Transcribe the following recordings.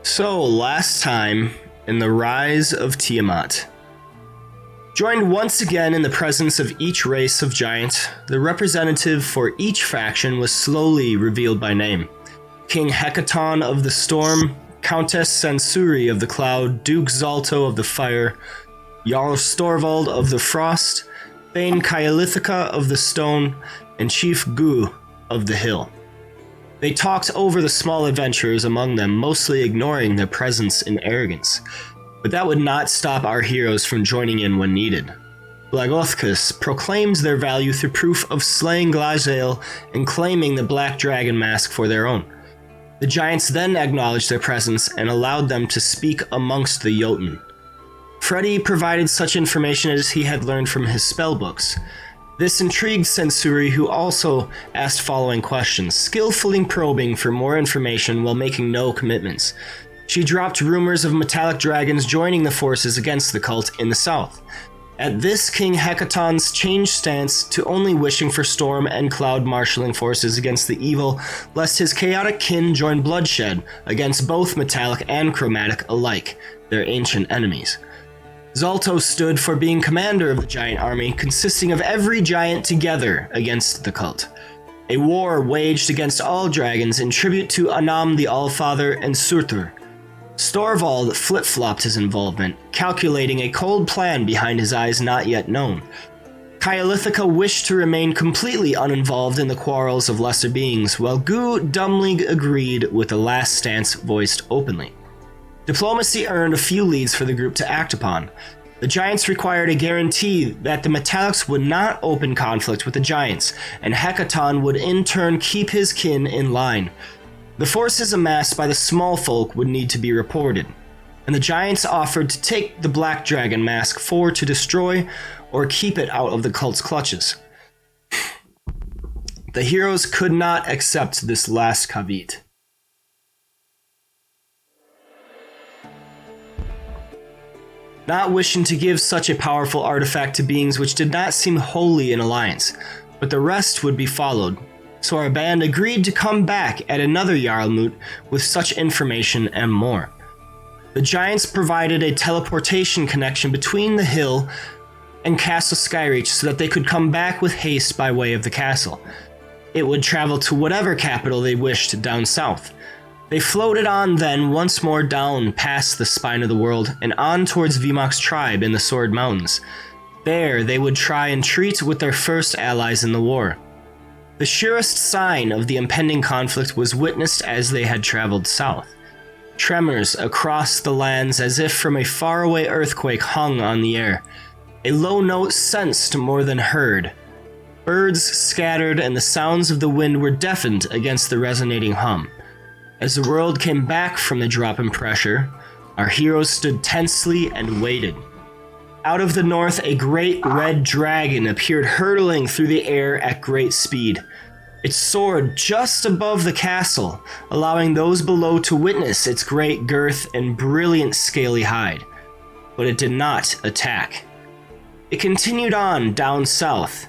So, last time in the Rise of Tiamat, joined once again in the presence of each race of giant, the representative for each faction was slowly revealed by name. King Hecaton of the Storm, Countess Sensuri of the Cloud, Duke Zalto of the Fire, Jarl Storvald of the Frost, Thane Kyalithica of the Stone, and Chief Gu of the Hill. They talked over the small adventurers among them, mostly ignoring their presence and arrogance. But that would not stop our heroes from joining in when needed. Blagothkus proclaimed their value through proof of slaying Glazel and claiming the Black Dragon mask for their own. The giants then acknowledged their presence and allowed them to speak amongst the Jotun. Freddy provided such information as he had learned from his spellbooks. This intrigued Sensuri, who also asked following questions, skillfully probing for more information while making no commitments. She dropped rumors of metallic dragons joining the forces against the cult in the south. At this, King Hecaton's changed stance to only wishing for storm and cloud marshalling forces against the evil, lest his chaotic kin join bloodshed against both metallic and chromatic alike, their ancient enemies. Zalto stood for being commander of the giant army, consisting of every giant together against the cult. A war waged against all dragons in tribute to Anam the Allfather and Surtur. Storvald flip-flopped his involvement, calculating a cold plan behind his eyes not yet known. Kyalithica wished to remain completely uninvolved in the quarrels of lesser beings, while Gu dumbly agreed with the last stance voiced openly. Diplomacy earned a few leads for the group to act upon. The giants required a guarantee that the metallics would not open conflict with the giants, and Hecaton would in turn keep his kin in line. The forces amassed by the small folk would need to be reported, and the giants offered to take the Black Dragon mask to destroy or keep it out of the cult's clutches. The heroes could not accept this last caveat. Not wishing to give such a powerful artifact to beings which did not seem wholly in alliance, but the rest would be followed, so our band agreed to come back at another Jarlmut with such information and more. The giants provided a teleportation connection between the hill and Castle Skyreach so that they could come back with haste by way of the castle. It would travel to whatever capital they wished down south. They floated on then once more down past the spine of the world and on towards Vimok's tribe in the Sword Mountains. There they would try and treat with their first allies in the war. The surest sign of the impending conflict was witnessed as they had traveled south. Tremors across the lands as if from a faraway earthquake hung on the air. A low note sensed more than heard. Birds scattered and the sounds of the wind were deafened against the resonating hum. As the world came back from the drop in pressure, our heroes stood tensely and waited. Out of the north, a great red dragon appeared hurtling through the air at great speed. It soared just above the castle, allowing those below to witness its great girth and brilliant scaly hide. But it did not attack. It continued on down south,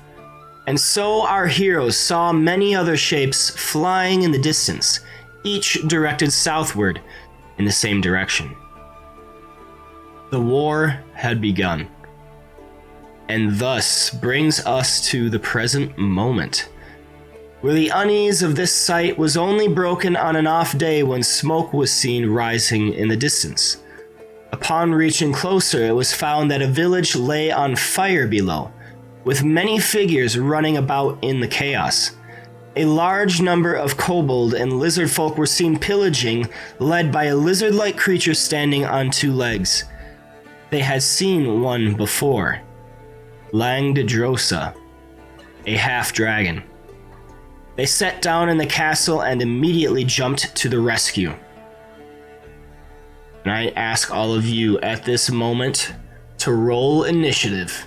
and so our heroes saw many other shapes flying in the distance, each directed southward in the same direction. The war had begun, and thus brings us to the present moment, where the unease of this sight was only broken on an off day when smoke was seen rising in the distance. Upon reaching closer, it was found that a village lay on fire below, with many figures running about in the chaos. A large number of kobold and lizard folk were seen pillaging, led by a lizard-like creature standing on two legs. They had seen one before, Langdedrosa, a half-dragon. They sat down in the castle and immediately jumped to the rescue. And I ask all of you at this moment to roll initiative.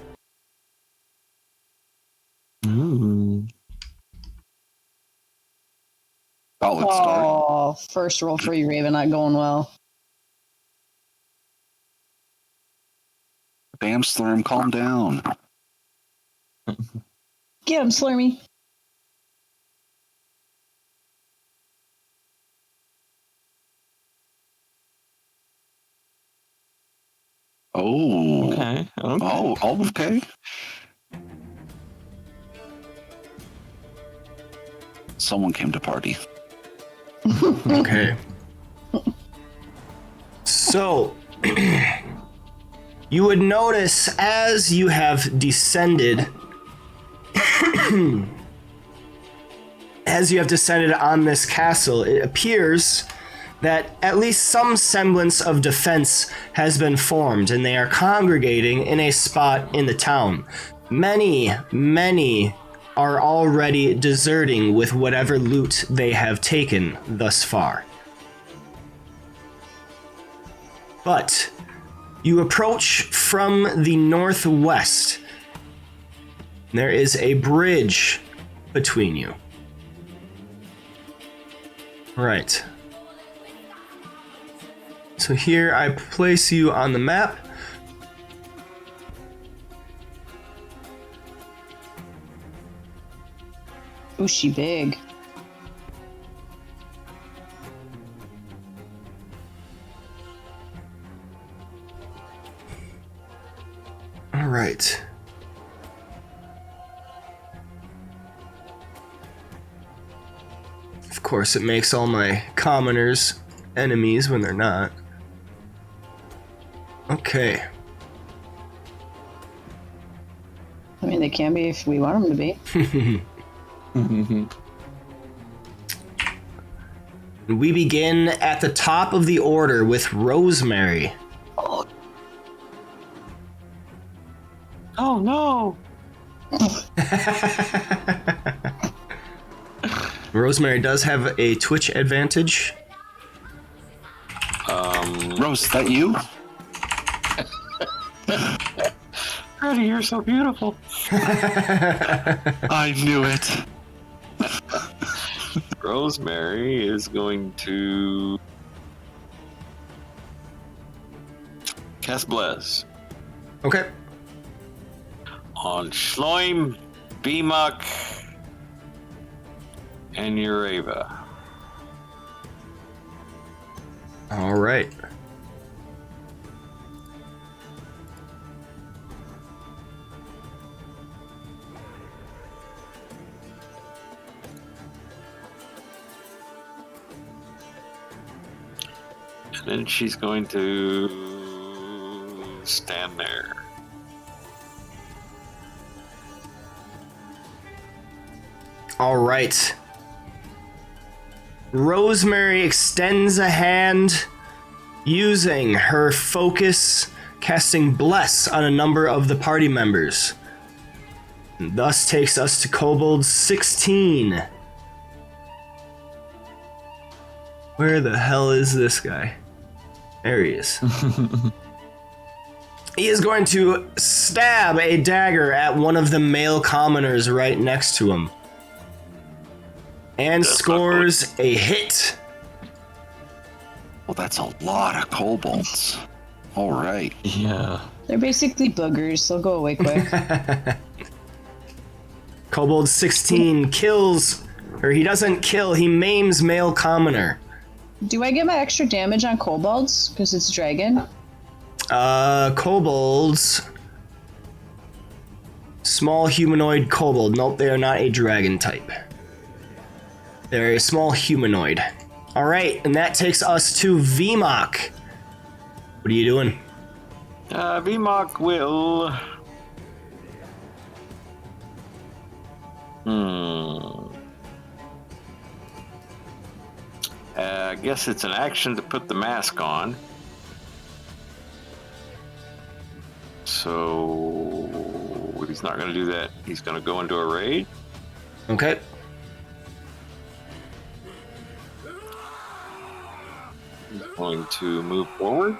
Solid start. Oh, first roll for you, Raven, not going well. Damn, Slurm, calm down. Get him, Slurmy. Oh. Okay. Oh, okay. Someone came to party. Okay. So, you would notice as you have descended, on this castle, it appears that at least some semblance of defense has been formed, and they are congregating in a spot in the town. Many are already deserting with whatever loot they have taken thus far. But you approach from the northwest. There is a bridge between you. Right. So here I place you on the map. Ooh, she big. All right. Of course, it makes all my commoners enemies when they're not. Okay. I mean, they can be if we want them to be. We begin at the top of the order with Rosemary. Oh no! Rosemary does have a Twitch advantage. Rose, is that you? Freddie, you're so beautiful. I knew it. Rosemary is going to cast Bless Okay. on Schloim, Bimok, and Ureva. All right. And then she's going to stand there. All right. Rosemary extends a hand using her focus, casting Bless on a number of the party members. And thus takes us to Kobold 16. Where the hell is this guy? There he is. He is going to stab a dagger at one of the male commoners right next to him. And scores a hit. Well, that's a lot of kobolds. All right. Yeah. They're basically boogers. They'll go away quick. Kobold 16 kills, or he doesn't kill, he maims male commoner. Do I get my extra damage on kobolds? Because it's dragon? Kobolds. Small humanoid kobold. Nope, they are not a dragon type. They're a small humanoid. Alright, and that takes us to Vmok. What are you doing? Bimok will... I guess it's an action to put the mask on. So he's not going to do that. He's going to go into a raid. Okay. He's going to move forward.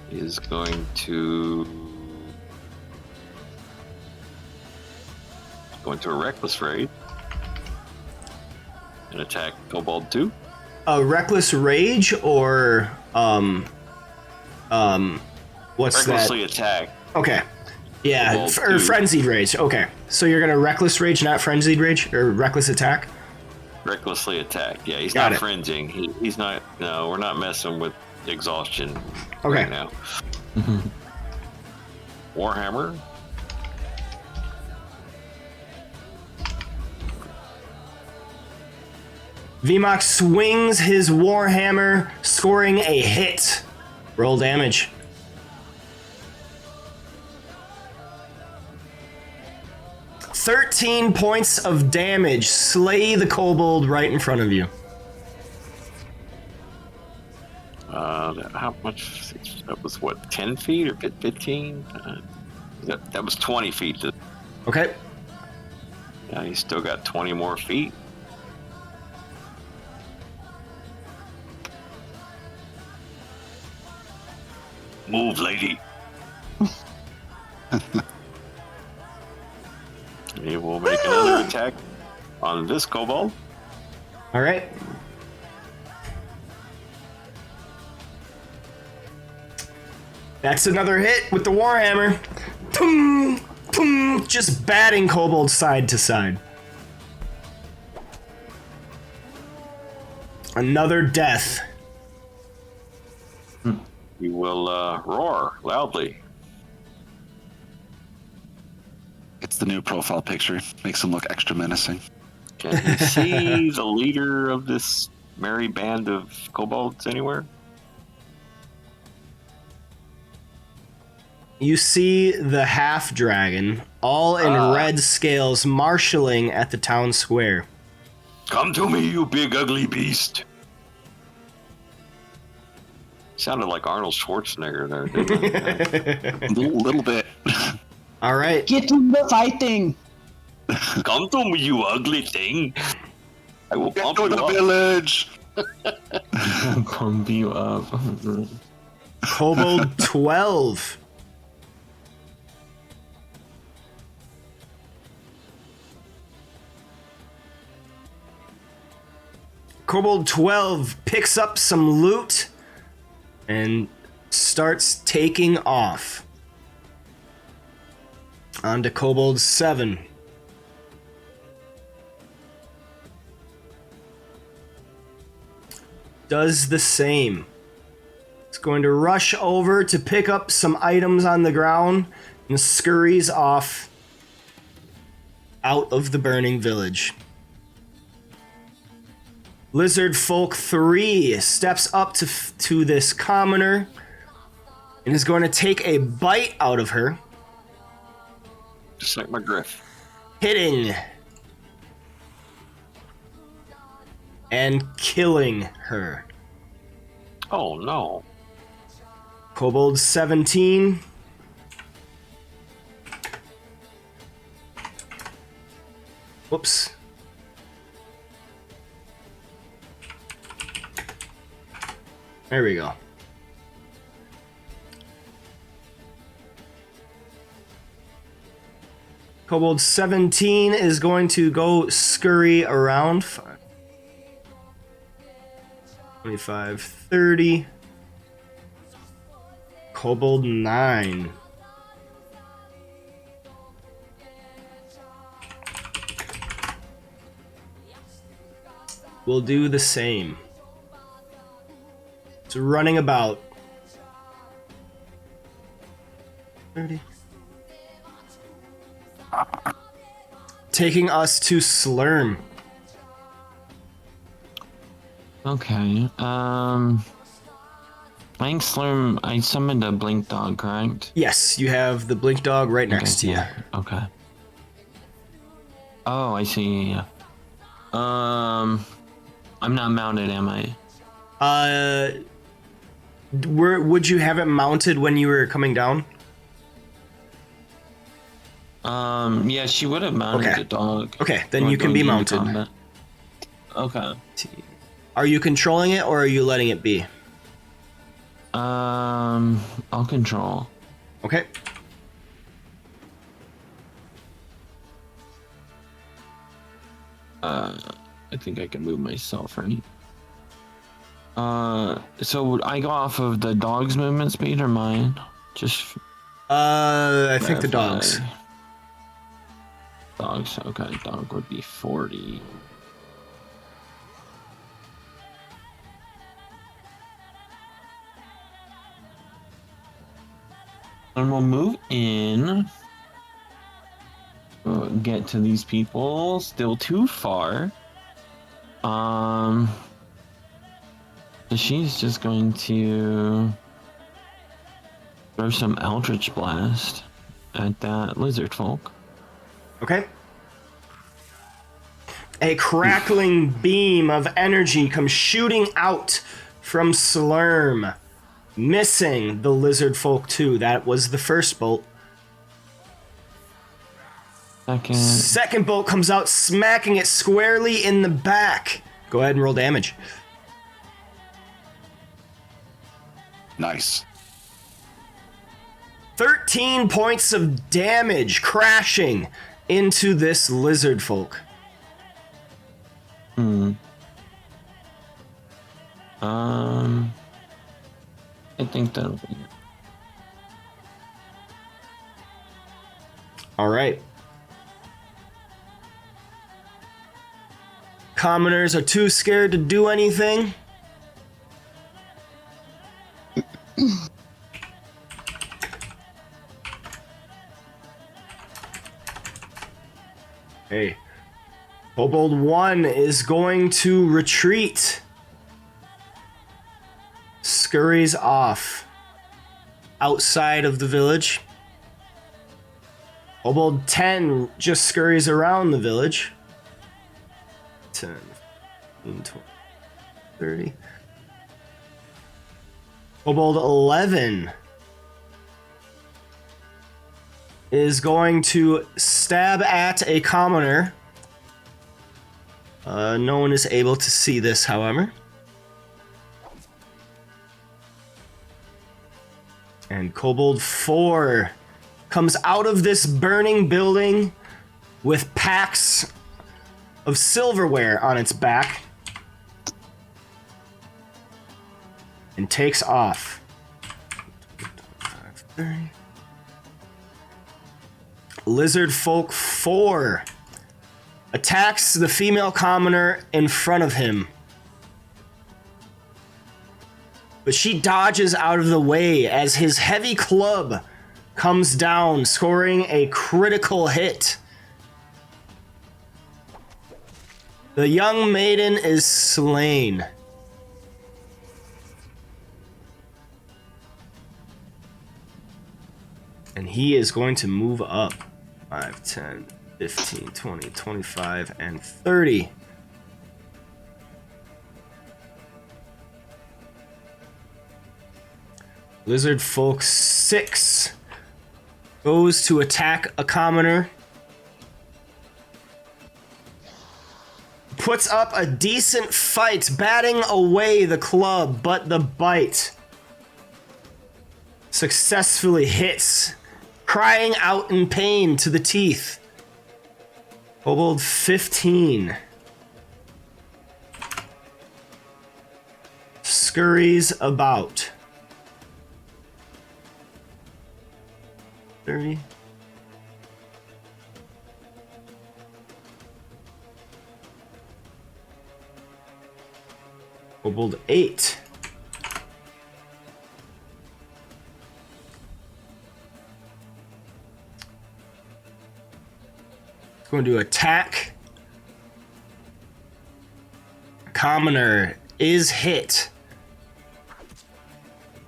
He is going to go into a reckless raid and attack Kobold 2. A reckless rage or what's Recklessly that? attack. Okay. Yeah, Kobold or 2. frenzied rage. Okay. So you're gonna reckless rage, not frenzied rage or reckless attack? Recklessly attack. Yeah, he's Got not it. fringing. He's not. No, we're not messing with exhaustion Okay. right now. Warhammer. VMOC swings his Warhammer, scoring a hit. Roll damage. $13 points of damage. Slay the kobold right in front of you. How much? That was what? 10 feet or 15? That was 20 feet. Okay. Yeah, he's still got 20 more feet. Move, lady. He will make another attack on this kobold. All right. That's another hit with the Warhammer. Boom, boom, just batting kobolds side to side. Another death. He will roar loudly. It's the new profile picture. Makes him look extra menacing. Can he see the leader of this merry band of kobolds anywhere? You see the half dragon, all in red scales, marshaling at the town square. Come to me, you big ugly beast. Sounded like Arnold Schwarzenegger there, didn't it? A little bit. All right. Get to the fighting. Come to me, you ugly thing. I will pump Go you to the up. village. Pump you up. Kobold 12. Kobold 12 picks up some loot and starts taking off. On to Kobold 7. Does the same. It's going to rush over to pick up some items on the ground and scurries off out of the burning village. Lizard Folk 3 steps up to this commoner and is going to take a bite out of her, Just like my griff. hitting and killing her. Oh no. Kobold 17. Whoops. There we go. Kobold 17 is going to go scurry around. 25, 30. Kobold 9. We'll do the same. It's running about. 30. Taking us to Slurm. Okay. I think Slurm, I summoned a blink dog, correct? Yes, you have the blink dog right next to you. Okay. Oh, I see. Yeah. I'm not mounted, am I? Would you have it mounted when you were coming down? Yeah, she would have mounted Okay. the dog. Okay, then Or you can going be into mounted. combat. Okay. Are you controlling it or are you letting it be? I'll control. Okay. I think I can move myself, right? So would I go off of the dog's movement speed or mine? Just I think the verify. dogs. Dogs, okay. Dog would be 40. And we'll move in. We'll get to these people. Still too far. So she's just going to throw some Eldritch Blast at that lizard folk. Okay. A crackling beam of energy comes shooting out from Slurm, missing the lizard folk too. That was the first bolt. Second bolt comes out, smacking it squarely in the back. Go ahead and roll damage. Nice. 13 points of damage crashing into this lizard folk. I think that'll be it. All right. Commoners are too scared to do anything. Hey. Kobold 1 is going to retreat. Scurries off outside of the village. Kobold 10 just scurries around the village. 10, 15, 20, 30. Kobold 11 is going to stab at a commoner. No one is able to see this, however. And Kobold 4 comes out of this burning building with packs of silverware on its back and takes off. 30. Lizard Folk 4 attacks the female commoner in front of him. But she dodges out of the way as his heavy club comes down, scoring a critical hit. The young maiden is slain. And he is going to move up 5, 10, 15, 20, 25, and 30. Lizard Folk 6 goes to attack a commoner. Puts up a decent fight, batting away the club, but the bite successfully hits, crying out in pain to the teeth. Kobold 15 scurries about. 30. Kobold 8 is going to attack. Commoner is hit.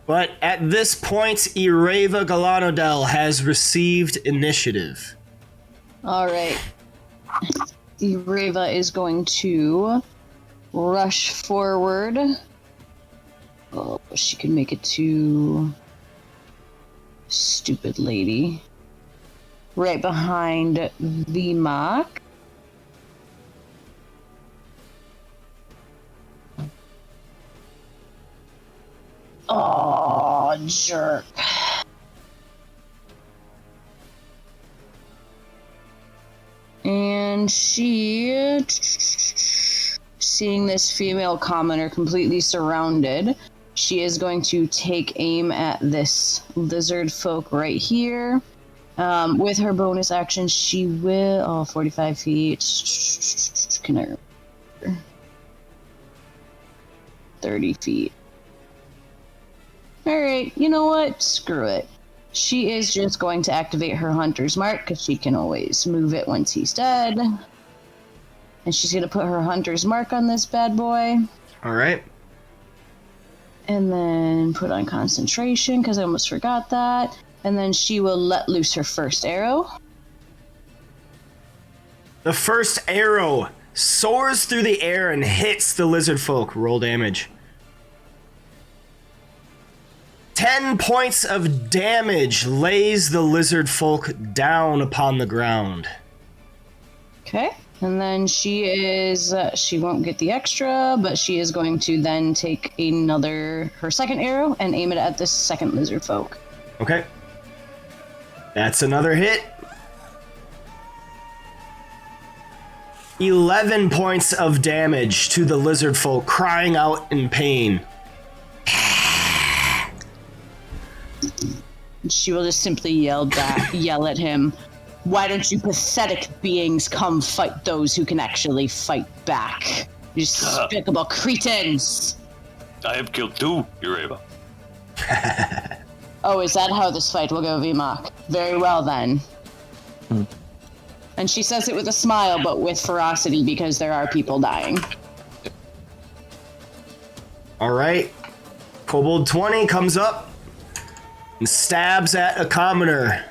But at this point, Ireva Galanodel has received initiative. Alright. Ireva is going to rush forward. Oh, she can make it to stupid lady. Right behind Vimok. Oh, jerk. And she, seeing this female commoner completely surrounded, she is going to take aim at this lizard folk right here. With her bonus action, she will... 45 feet. Can I remember? 30 feet. Alright, you know what? Screw it. She is just going to activate her Hunter's Mark because she can always move it once he's dead. And she's going to put her Hunter's Mark on this bad boy. All right. And then put on concentration because I almost forgot that. And then she will let loose her first arrow. The first arrow soars through the air and hits the lizard folk. Roll damage. 10 points of damage lays the lizard folk down upon the ground. Okay. And then she won't get the extra, but she is going to then take her second arrow and aim it at this second lizard folk. Okay. That's another hit. 11 points of damage to the lizard folk, crying out in pain. She will just simply yell at him. Why don't you pathetic beings come fight those who can actually fight back? You despicable cretins! I have killed 2, Ureva. Oh, is that how this fight will go, Vimok? Very well, then. And she says it with a smile, but with ferocity, because there are people dying. All right. Kobold 20 comes up and stabs at a commoner.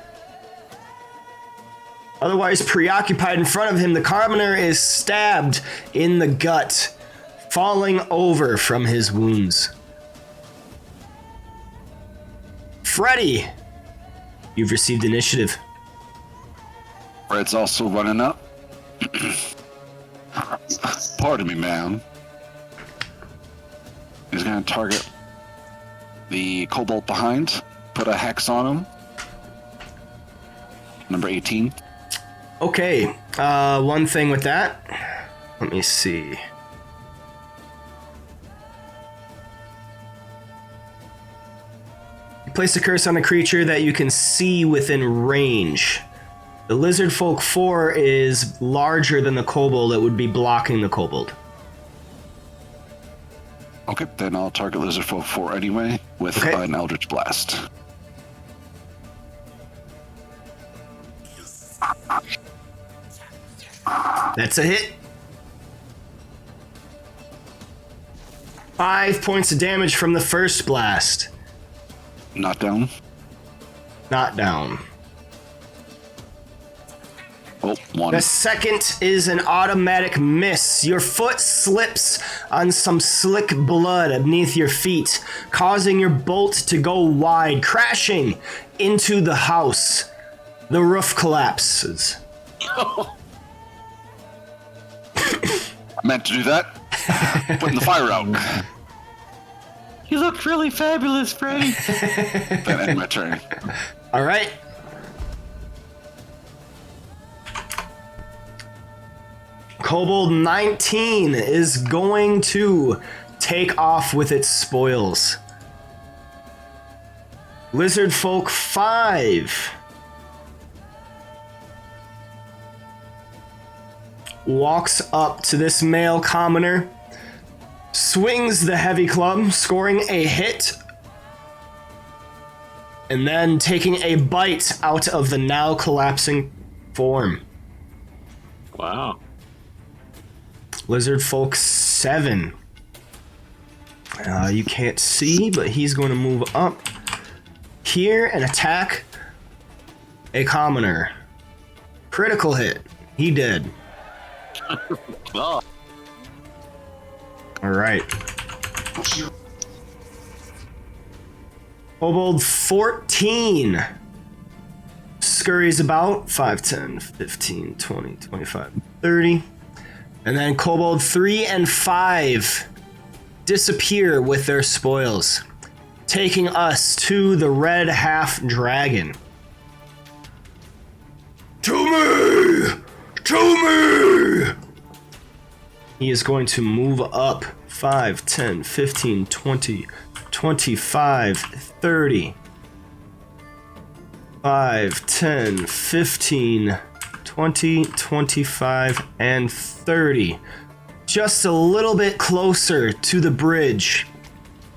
Otherwise preoccupied in front of him, the commoner is stabbed in the gut, falling over from his wounds. Freddy, you've received initiative. Fred's also running up. Pardon me, ma'am. He's going to target the kobold behind, put a hex on him. Number 18. Okay, one thing with that. Let me see. You place a curse on a creature that you can see within range. The Lizard Folk 4 is larger than the kobold that would be blocking the kobold. Okay, then I'll target Lizard Folk 4 anyway with an Eldritch Blast. That's a hit. 5 points of damage from the first blast. Not down. Not down. Oh, 1. The second is an automatic miss. Your foot slips on some slick blood beneath your feet, causing your bolt to go wide, crashing into the house. The roof collapses. I meant to do that. Putting the fire out. You looked really fabulous, Freddy. That ended my turn. All right. Kobold 19 is going to take off with its spoils. Lizard Folk 5 walks up to this male commoner, swings the heavy club, scoring a hit, and then taking a bite out of the now collapsing form. Wow. Lizard Folk 7. You can't see, but he's going to move up here and attack a commoner. Critical hit. He did. Oh. All right. Kobold 14 scurries about 5, 10, 15, 20, 25, 30. And then Kobold 3 and 5 disappear with their spoils, taking us to the red half dragon. To me! To me! He is going to move up 5, 10, 15, 20, 25, 30. 5, 10, 15, 20, 25, and 30. Just a little bit closer to the bridge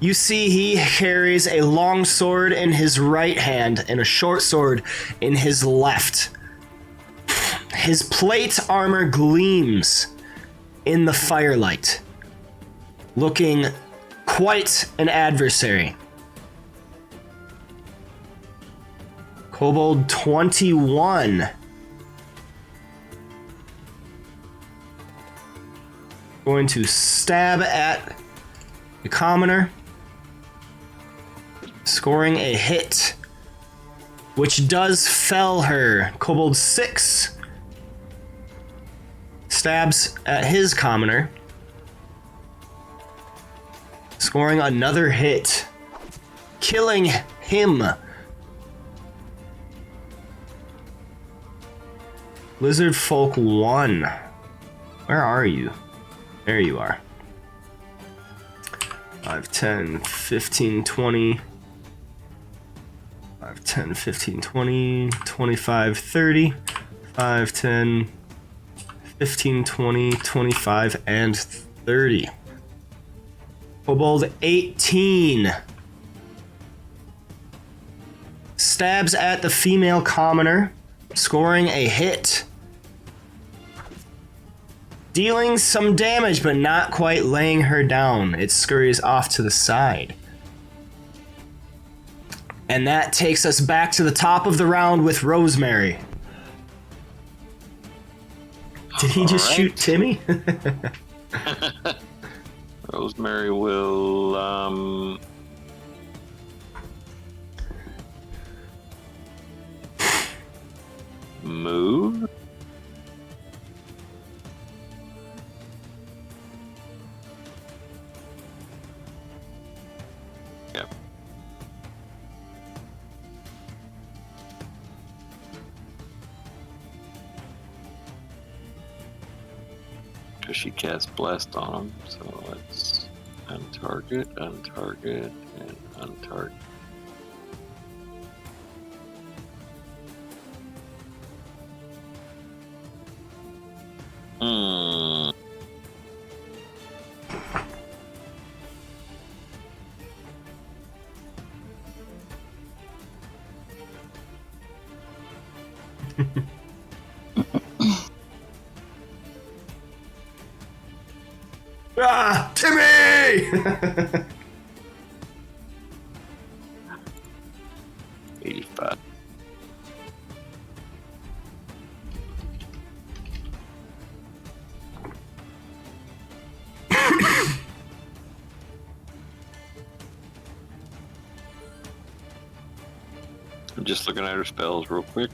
You see he carries a long sword in his right hand and a short sword in his left. His plate armor gleams in the firelight, looking quite an adversary. Kobold 21. Going to stab at the commoner, scoring a hit, which does fell her. Kobold 6 stabs at his commoner, scoring another hit, killing him. Lizard Folk 1. Where are you? There you are. 5, 10, 15, 20. 5, 10, 15, 20, 25, 30. 5, 10, 15, 20, 25, and 30. Kobold 18 stabs at the female commoner, scoring a hit. Dealing some damage, but not quite laying her down. It scurries off to the side. And that takes us back to the top of the round with Rosemary. Did he just shoot Timmy? Rosemary will move. Yep. Because she cast blast on him, so let's untarget, untarget, and untarget. Hmm. Ah, Timmy! 85. I'm just looking at her spells real quick.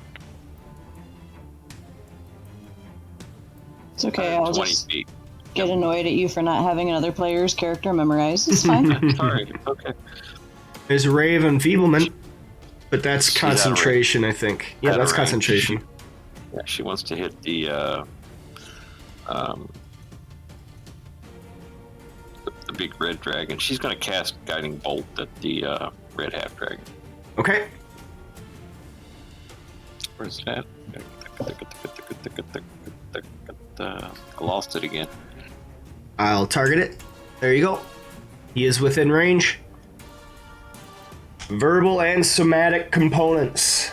It's okay. I'll 20 just feet. get annoyed at you for not having another player's character memorized. It's fine. Sorry. Okay. There's Ray of Enfeeblement, but that's She's out of range. concentration, I think. Yeah, Out of that's range. concentration. Yeah, she wants to hit the big red dragon. She's going to cast Guiding Bolt at the red half dragon. Okay. Where's that? I lost it again. I'll target it. There you go. He is within range. Verbal and somatic components.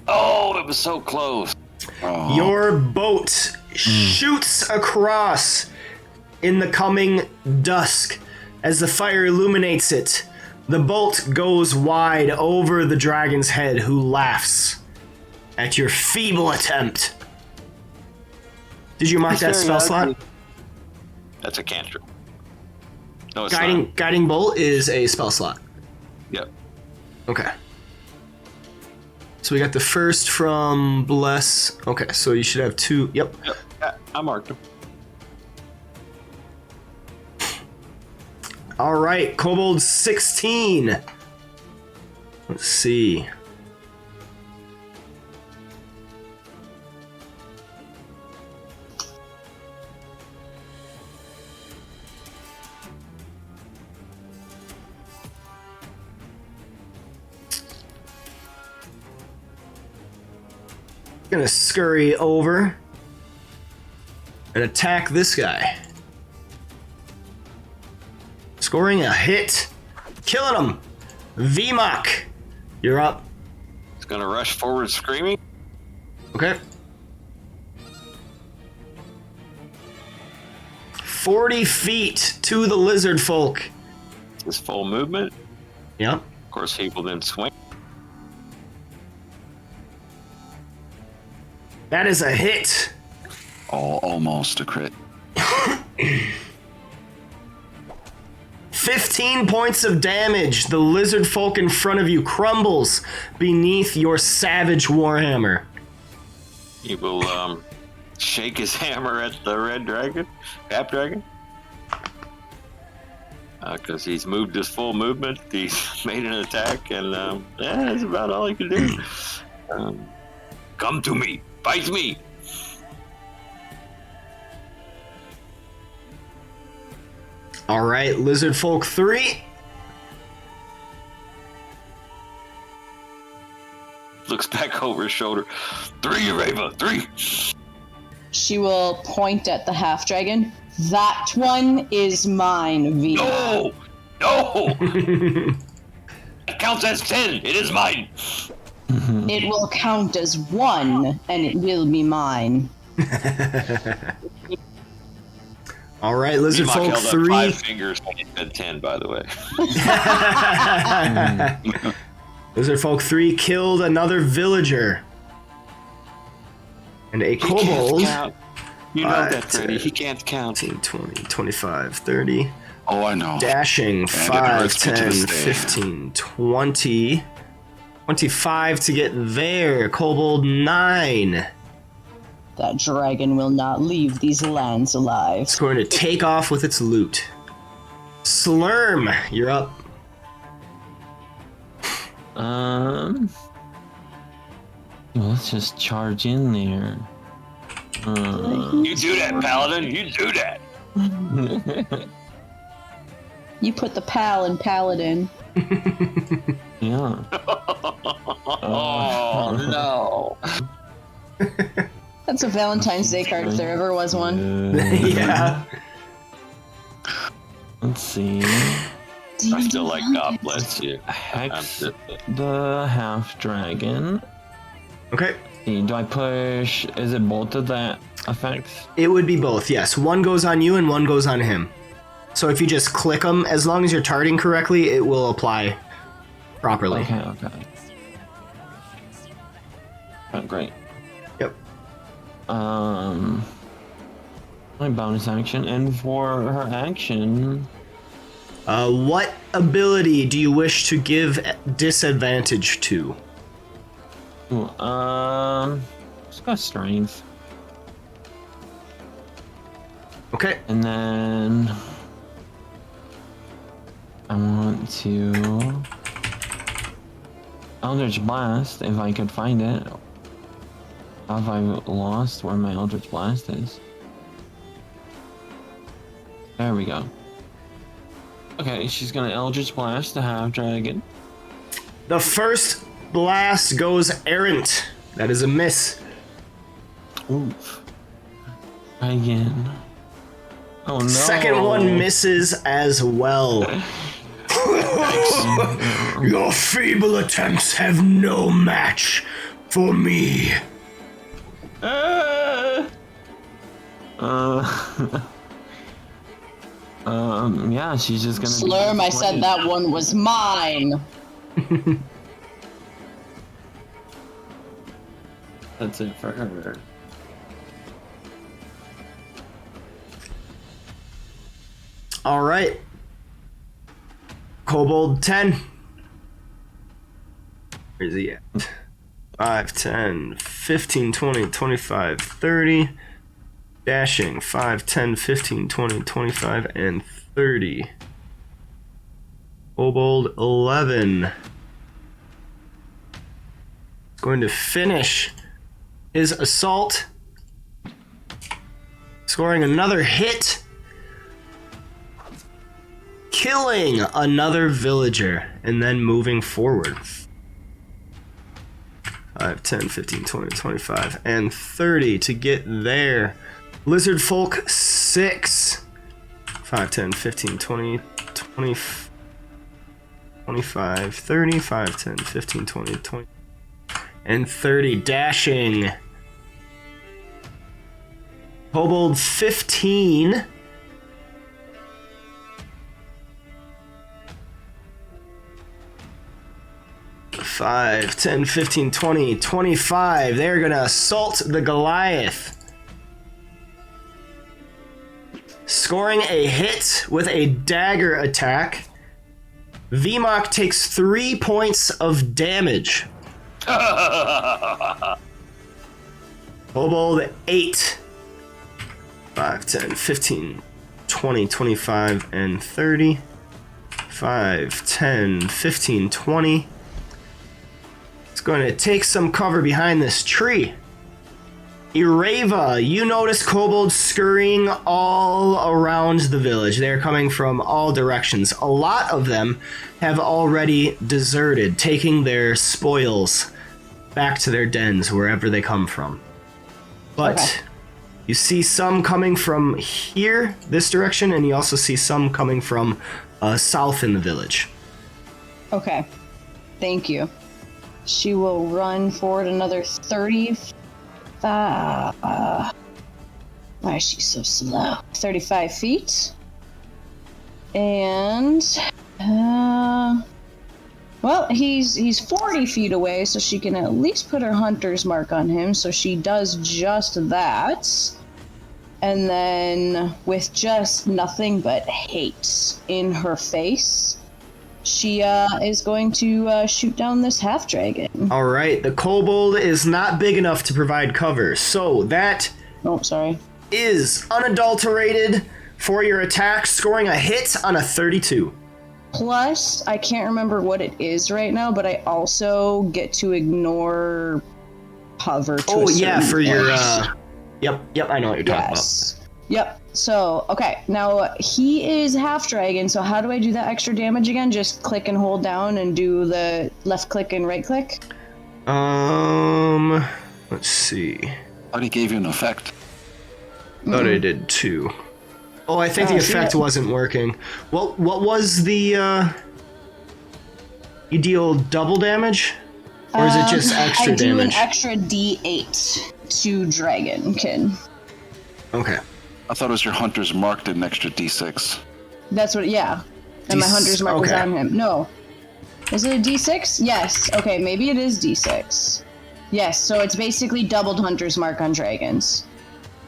Oh, it was so close. Oh. Your boat shoots across in the coming dusk as the fire illuminates it. The bolt goes wide over the dragon's head, who laughs at your feeble attempt. Did you mark that spell slot? That's a cantrip. No, it's not. Guiding bolt is a spell slot. Yep. Okay. So we got the first from Bless. Okay, so you should have two. Yep. Yep. Yeah, I marked them. All right, Kobold 16. Let's see. Gonna scurry over and attack this guy. Scoring a hit. Killing him. VMOC, you're up. It's gonna rush forward screaming. Okay. 40 feet to the lizard folk. His full movement. Yep. Of course, he will then swing. That is a hit. Almost a crit. 15 points of damage. The lizard folk in front of you crumbles beneath your savage warhammer. He will shake his hammer at the red dragon, cap dragon. Because he's moved his full movement. He's made an attack, and yeah, that's about all he can do. Come to me. Fight me. All right, lizard folk 3. Looks back over his shoulder. 3, Rava. 3. She will point at the half dragon. That one is mine, V. No! No! It counts as 10. It is mine. It will count as 1, and it will be mine. All right, lizard Memock folk held up 3. 5 fingers when he said 10, by the way. Lizard folk 3 killed another villager. And a kobold. You know 5, that, Freddy. 10, he can't count. 15, 20, 25, 30. Oh, I know. Dashing And it 5, hurts me to 10, this day. 15, 20. 25 to get there. Kobold 9. That dragon will not leave these lands alive. It's going to take off with its loot. Slurm, you're up. Let's just charge in there. You do that, Paladin. You do that. You put the pal in paladin. Yeah. Oh, no. That's a Valentine's Day card if there ever was one. Yeah. Let's see. I still like God bless you. Hex the half dragon. Okay. Do I push? Is it both of that effects? It would be both, yes. One goes on you and one goes on him. So if you just click them, as long as you're targeting correctly, it will apply properly. Okay. Oh, great. Yep. My bonus action, and for her action, What ability do you wish to give disadvantage to? let's go strength, Okay. and then I want to Eldritch Blast if I could find it. Have I lost where my Eldritch Blast is? There we go. Okay, she's gonna Eldritch Blast the half dragon. The first blast goes errant. That is a miss. Oof. Again. Oh no. Second one misses as well. Your feeble attempts have no match for me. Yeah, she's just gonna. Slurm, I said that one was mine. That's it for her. All right. Kobold 10. Where's he at? 5, 10, 15, 20, 25, 30. Dashing 5, 10, 15, 20, 25, and 30. Kobold 11. Going to finish his assault. Scoring another hit. Killing another villager. And then moving forward. 5, 10, 15, 20, 25, and 30 to get there. Lizard folk 6. 5, 10, 15, 20, 20, 25, 30, 5, 10, 15, 20, 20, and 30. Dashing. Kobold 15. 5, 10, 15, 20, 25. They're gonna assault the Goliath. Scoring a hit with a dagger attack. VMOC takes 3 points of damage. Kobold 8. 5, 10, 15, 20, 25, and 30. 5, 10, 15, 20. It's going to take some cover behind this tree. Ireva, you notice kobolds scurrying all around the village. They're coming from all directions. A lot of them have already deserted, taking their spoils back to their dens, wherever they come from. But you see some coming from here, this direction, and you also see some coming from south in the village. Okay. Thank you. She will run forward another 35. Why is she so slow? 35 feet. And well, he's 40 feet away, so she can at least put her hunter's mark on him. So she does just that. And then with just nothing but hate in her face, she is going to shoot down this half dragon. All right, the kobold is not big enough to provide cover, so that is unadulterated for your attack, scoring a hit on a 32. Plus, I can't remember what it is right now, but I also get to ignore cover. For your Yep, I know what you're talking about. Yep. So, okay, now he is half dragon, so how do I do that extra damage again? Just click and hold down and do the left click and right click? Let's see. I thought he gave you an effect. Thought I did too. Oh, I think the effect wasn't working. What was the, you deal double damage? Or is it just extra damage? I do an extra D8 to Dragonkin. Okay. I thought it was your hunter's mark did an extra D6. That's what, yeah. And my hunter's mark was on him. No. Is it a D6? Yes. Okay, maybe it is D6. Yes, so it's basically doubled hunter's mark on dragons.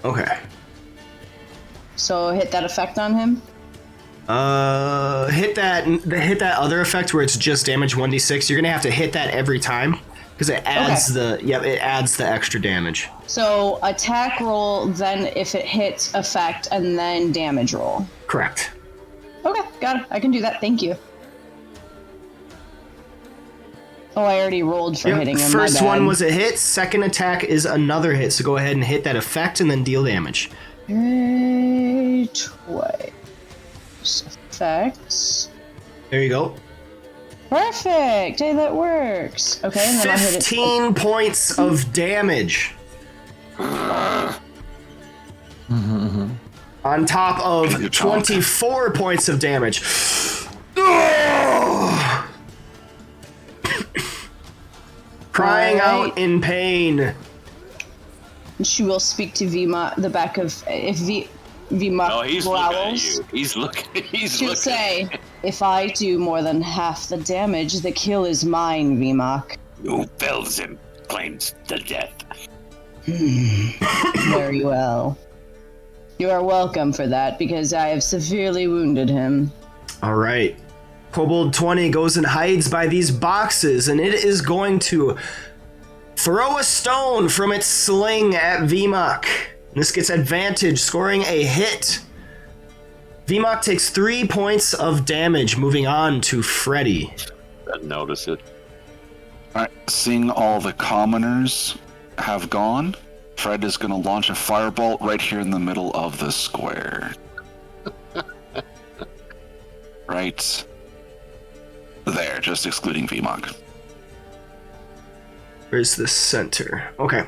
Okay. So hit that effect on him? Hit that other effect where it's just damage 1d6. You're gonna have to hit that every time because it adds it adds the extra damage. So attack roll, then if it hits effect, and then damage roll. Correct. Okay, got it. I can do that. Thank you. Oh, I already rolled for hitting him. First one was a hit. Second attack is another hit. So go ahead and hit that effect and then deal damage. Twice. Effects. There you go. Perfect. Hey, that works. Okay, and then I'll hit it. 15 points of damage. On top of 24 points of damage. Crying out in pain. She will speak to Vima, the back of... Vima he's growls. looking at you. He's looking. She'll say, if I do more than half the damage, the kill is mine, Vimak. Who fells him claims the death. Very well. You are welcome for that, because I have severely wounded him. Alright. Kobold 20 goes and hides by these boxes, and it is going to throw a stone from its sling at Vimak. This gets advantage, scoring a hit. Vimak takes 3 points of damage, moving on to Freddy. Didn't notice it. Alright, seeing all the commoners have gone, Fred is going to launch a firebolt right here in the middle of the square. Right there, just excluding Vimak. Where's the center? Okay.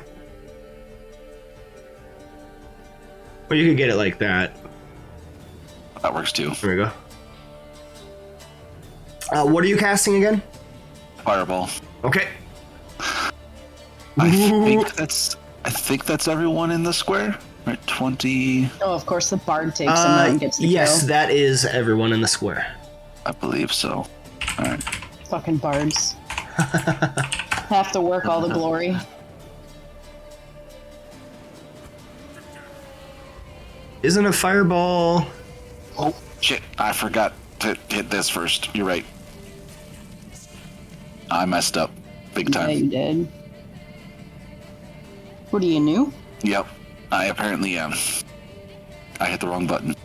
Or you could get it like that. That works too. There we go. What are you casting again? Fireball. Okay. I think that's everyone in the square. Right, 20. Oh, of course, the bard takes him out and gets the yes, kill. that is everyone in the square. I believe so. All right. Fucking bards. Have to work all the glory. Isn't a fireball... Oh shit! I forgot to hit this first. You're right. I messed up, big time. Yeah, you did. What are you, new? Yep, I apparently am. I hit the wrong button.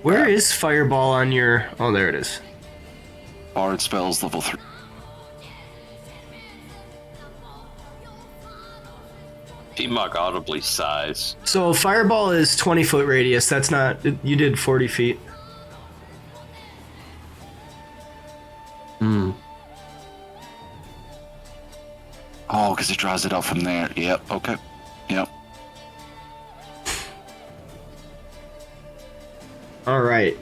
Where is fireball on your... Oh, there it is. Bard spells level 3. T-Muck audibly sighs. So fireball is 20-foot radius. That's not... You did 40 feet. Oh, because it draws it out from there. Yep. Okay. Yep. All right.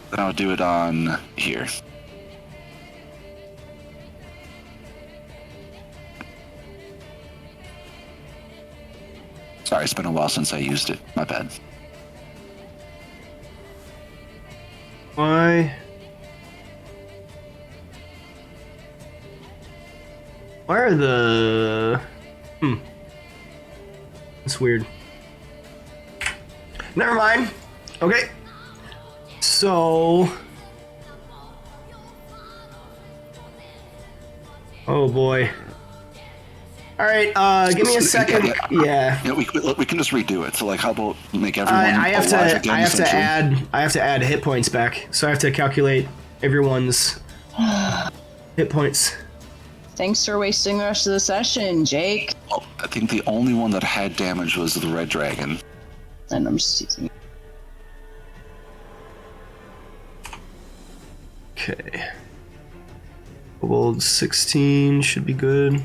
Then I'll do it on here. Sorry, it's been a while since I used it. My bad. Why are the... That's weird. Never mind. Okay. So... Oh boy. Alright, give me a second. Yeah. Yeah, we can just redo it. So, like, how about make everyone I have alive again, to essentially? I have to add hit points back. So I have to calculate everyone's hit points. Thanks for wasting the rest of the session, Jake. Oh, I think the only one that had damage was the red dragon. And I'm just using... Okay. Gold 16 should be good.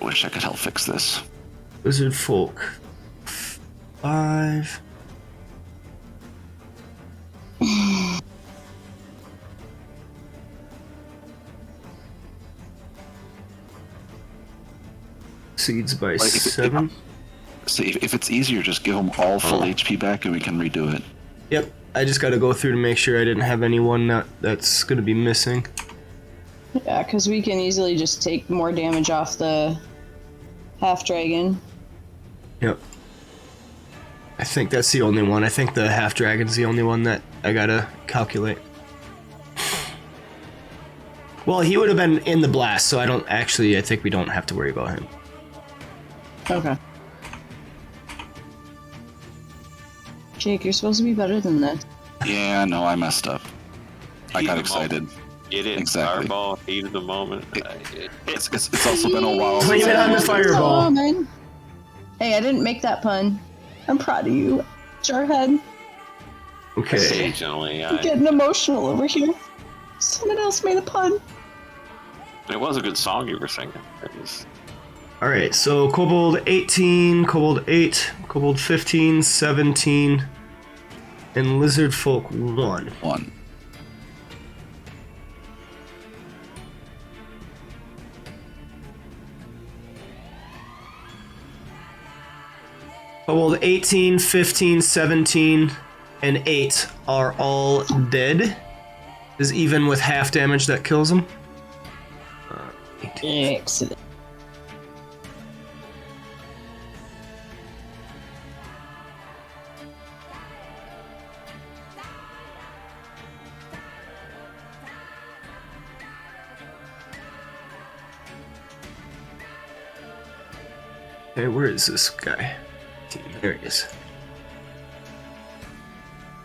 Wish I could help fix this. Wizard folk. 5. Seeds by 7. See, if it's easier, just give them all full HP back and we can redo it. Yep, I just gotta go through to make sure I didn't have anyone that's gonna be missing. Yeah, because we can easily just take more damage off the half-dragon. Yep. I think that's the only one. I think the half-dragon's the only one that I gotta calculate. Well, he would have been in the blast, so I think we don't have to worry about him. Okay. Jake, you're supposed to be better than this. Yeah, no, I messed up. I Heat got of the moment. excited. Get it? Exactly. Fireball, heat of the moment. It's also been a while. Blame since it I on the used fireball. Oh, man. Hey, I didn't make that pun. I'm proud of you, Jarhead. Okay. Occasionally, I'm getting emotional over here. Someone else made a pun. it was a good song you were singing. It was. Alright, so Kobold 18, Kobold 8, Kobold 15, 17, and Lizard Folk 1. 1. Kobold 18, 15, 17, and 8 are all dead. Is even with half damage that kills them. 18. Excellent. Okay, where is this guy? There he is.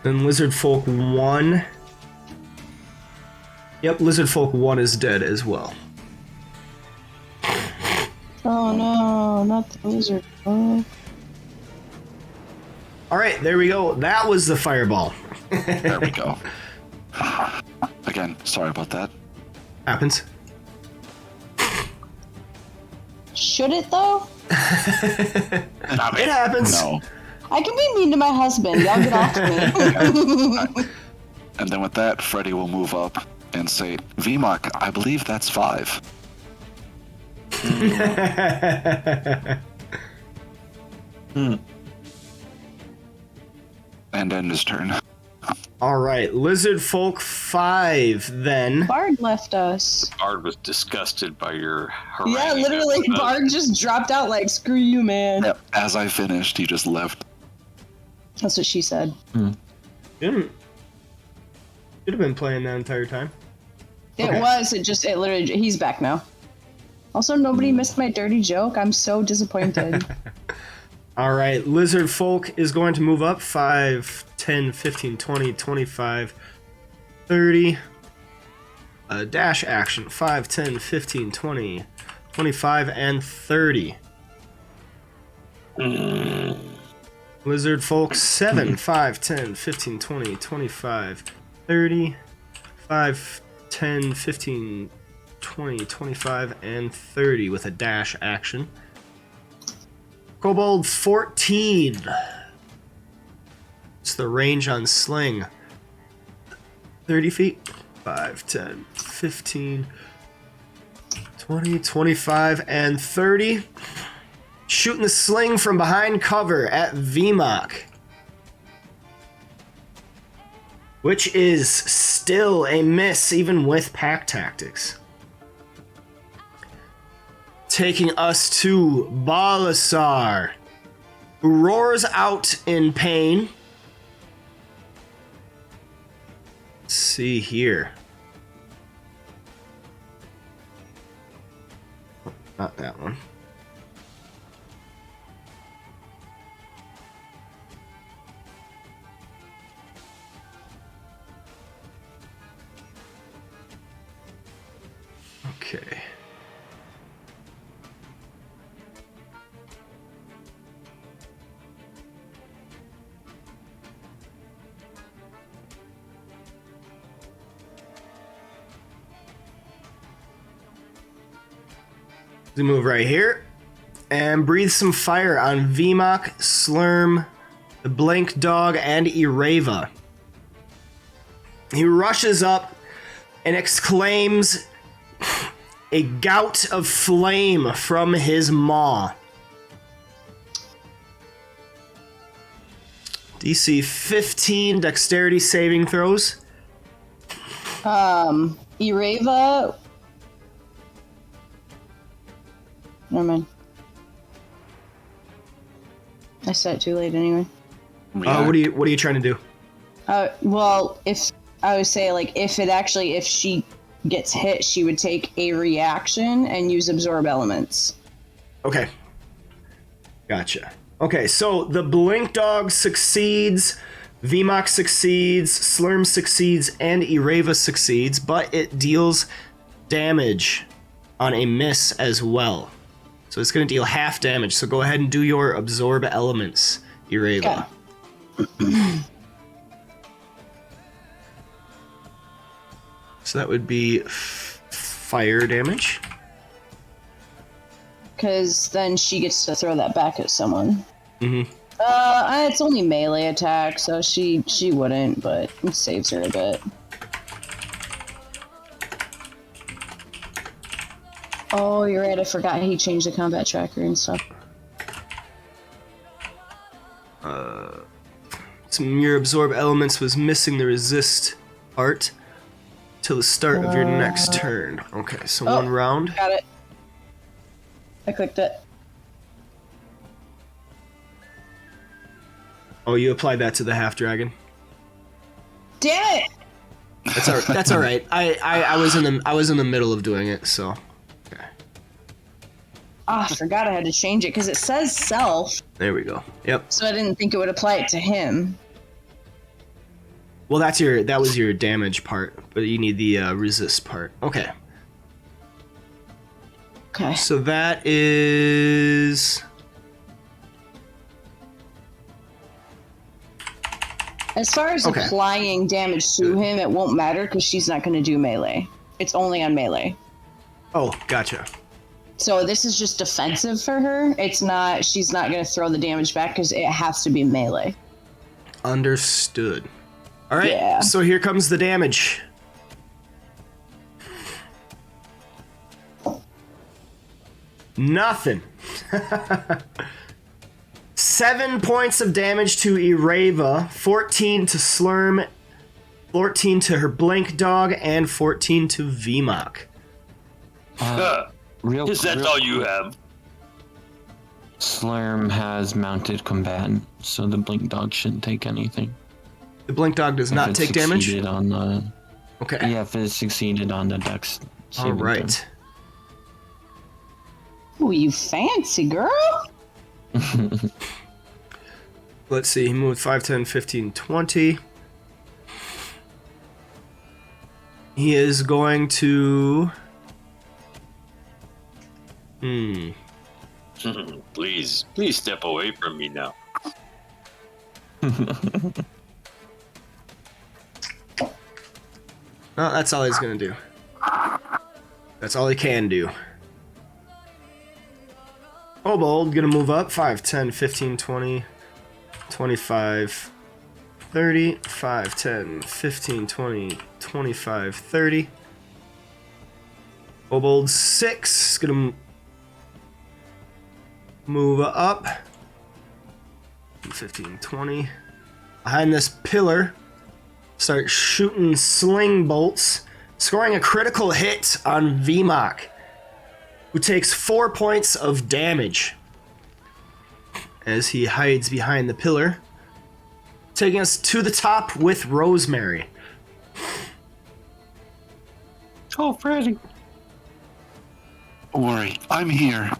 Then Lizard Folk 1 Yep, Lizard Folk 1 is dead as well. Oh no, not the lizard. Oh. Alright, there we go. That was the fireball. There we go. Again, sorry about that. Happens. Should it though? Stop It it. happens. No. I can be mean to my husband. Y'all get off me. And then with that, Freddy will move up and say, VMOC, I believe that's 5. And end his turn. Alright, Lizard Folk 5 then. Bard left us. Bard was disgusted by your Yeah, haranguing. literally, Bard just dropped out like, screw you, man. Yep. As I finished, he just left. That's what she said. Should have been playing that entire time. It Okay. was. It literally. He's back now. Also, nobody missed my dirty joke. I'm so disappointed. Alright, Lizard Folk is going to move up 5, 10, 15, 20, 25, 30. Dash action 5, 10, 15, 20, 25, and 30. Lizard Folk 7, 5, 10, 15, 20, 25, 30. 5, 10, 15, 20, 25, and 30 with a dash action. Kobold 14. It's the range on Sling. 30 feet. 5, 10, 15, 20, 25, and 30. Shooting the sling from behind cover at VMOC. Which is still a miss even with pack tactics. Taking us to Balasar, who roars out in pain. Let's see here. Oh, not that one. Okay. We move right here and breathe some fire on VMOC, Slurm, the Blank Dog, and Ireva. He rushes up and exclaims a gout of flame from his maw. DC 15 dexterity saving throws. Ireva. Never mind. I said it too late anyway. What are you trying to do? Well, if I would say like if she gets hit, she would take a reaction and use absorb elements. Okay. Gotcha. Okay, so the Blink Dog succeeds, VMOC succeeds, Slurm succeeds, and Ireva succeeds, but it deals damage on a miss as well. So it's going to deal half damage, so go ahead and do your absorb elements, Ireva. Okay. So that would be fire damage. Because then she gets to throw that back at someone. Mm-hmm. It's only melee attack, so she wouldn't, but it saves her a bit. Oh, you're right. I forgot he changed the combat tracker and stuff. Some your absorb elements was missing the resist part till the start of your next turn. Okay, so one round. Got it. I clicked it. Oh, you applied that to the half dragon. Damn it! That's all right. I was in the middle of doing it, so. Okay. Ah, I forgot I had to change it because it says self, There we go. Yep. so I didn't think it would apply it to him. Well, that was your damage part, but you need the resist part. Okay. Okay. So that is... As far as Okay. applying damage to him, it won't matter because she's not going to do melee. It's only on melee. Oh, gotcha. So this is just defensive for her. It's not. She's not going to throw the damage back because it has to be melee. Understood. All right, Yeah. so here comes the damage. Nothing. 7 points of damage to Ireva, 14 to Slurm, 14 to her Blink Dog, and 14 to VMOC. Is that all you have? Slurm has mounted combatant, so the blink dog shouldn't take anything. The Blink Dog does If not it take damage? succeeded on the, Okay. yeah, if it succeeded on the dex. All saving right. Ooh, you fancy girl. throw. Let's see, he moved 5, 10, 15, 20. He is going to... Please step away from me now. No, that's all he's gonna do. That's all he can do. Kobold gonna move up 5, 10, 15, 20, 25, 30, 5, 10, 15, 20, 25, 30. Kobold 6 is gonna move up 15, 20. Behind this pillar, start shooting sling bolts, scoring a critical hit on VMOC, who takes 4 points of damage as he hides behind the pillar, taking us to the top with Rosemary. Oh, Freddy. Don't worry, I'm here.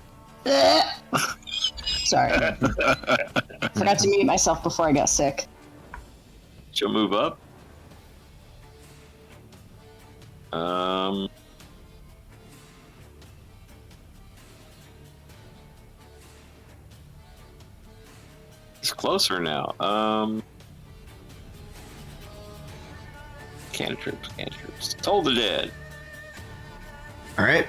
Sorry. Forgot to mute myself before I got sick. She'll move up. It's closer now. Cantrips. Toll the dead. All right.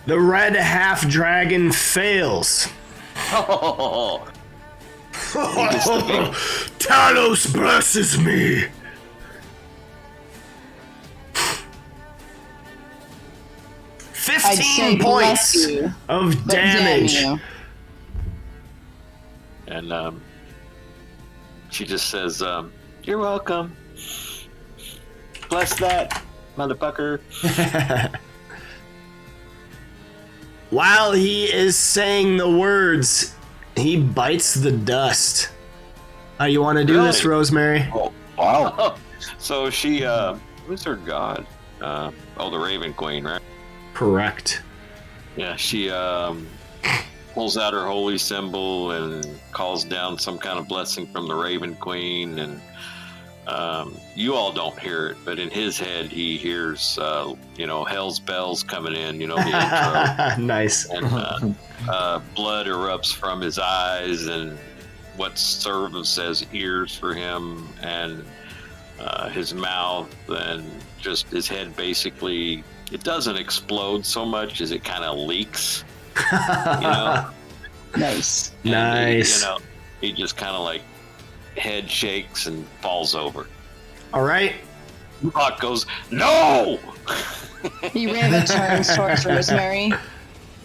The red half dragon fails. Oh, gets the big- Talos blesses me. I'd say 15 bless points you, of but damn damage. you. and she just says, "You're welcome. Bless that, motherfucker." While he is saying the words, he bites the dust. How you want to do this, Really? Rosemary? Oh, wow. So she, who's her god? The Raven Queen, right? Correct. Yeah, she pulls out her holy symbol and calls down some kind of blessing from the Raven Queen, and you all don't hear it, but in his head he hears, hell's bells coming in, the intro, Nice. and blood erupts from his eyes, and what serves as ears for him, and his mouth, and just his head basically. It doesn't explode so much as it kind of leaks, Nice. And Nice. he just kind of like head shakes and falls over. All right. Hawk goes, "No!" Ireva turns towards Rosemary.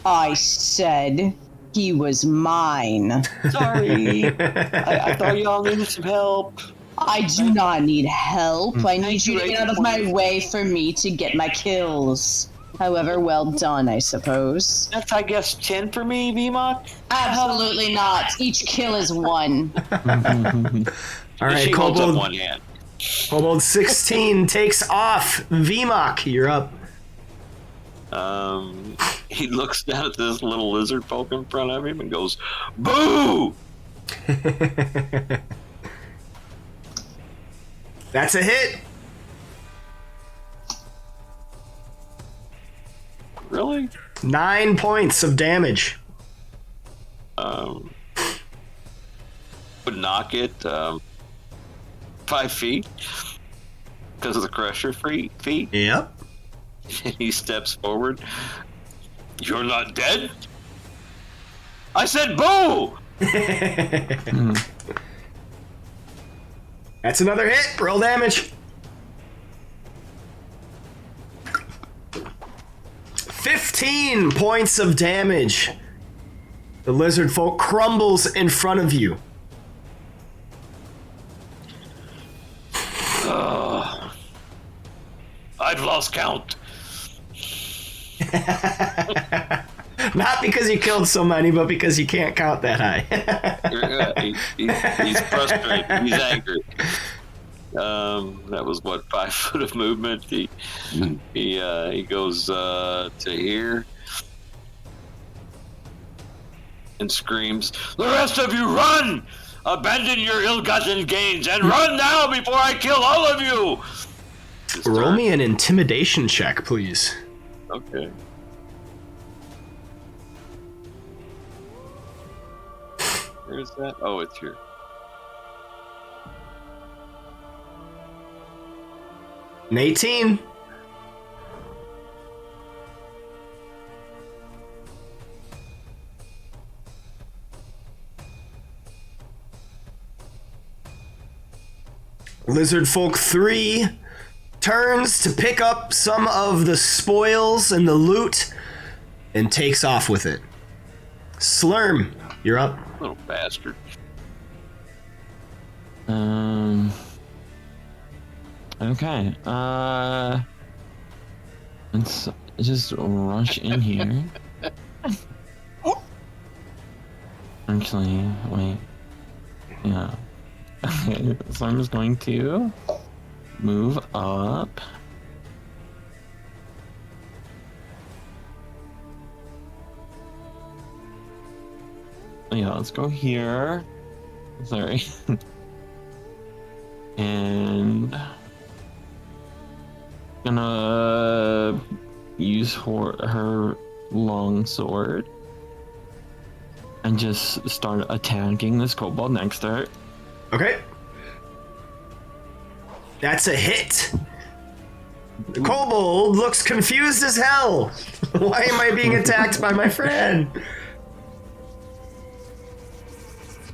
I said he was mine. Sorry, I thought y'all needed some help. I do not need help. I need Thank you you, to get out of my way for me to get my kills. However, well done, I suppose. That's, I guess, 10 for me, VMOC. Absolutely not. Each kill is 1. All right, She holds up Kobold. one hand. Kobold 16 takes off. VMOC, you're up. He looks down at this little lizard folk in front of him and goes, "Boo!" That's a hit. Really? 9 points of damage. Would knock it 5 feet because of the crusher feet. Yep. He steps forward. "You're not dead?" "I said boo!" That's another hit. Roll damage. 15 points of damage. The lizard folk crumbles in front of you. I've lost count. Not because you killed so many, but because you can't count that high. He's frustrated. He's angry. That was what, 5 foot of movement. He goes to here and screams, "The rest of you run! Abandon your ill-gotten gains and run now before I kill all of you!" Roll me an intimidation check, please. Okay. Where is that? Oh, it's here. An 18. Lizard Folk 3 turns to pick up some of the spoils and the loot and takes off with it. Slurm, you're up. Little bastard. Okay. Let's just rush in here. Actually, wait. Yeah. So I'm just going to move up. Yeah, let's go here. Sorry. And gonna use her long sword and just start attacking this kobold next to her. Okay. That's a hit. The kobold looks confused as hell. Why am I being attacked by my friend?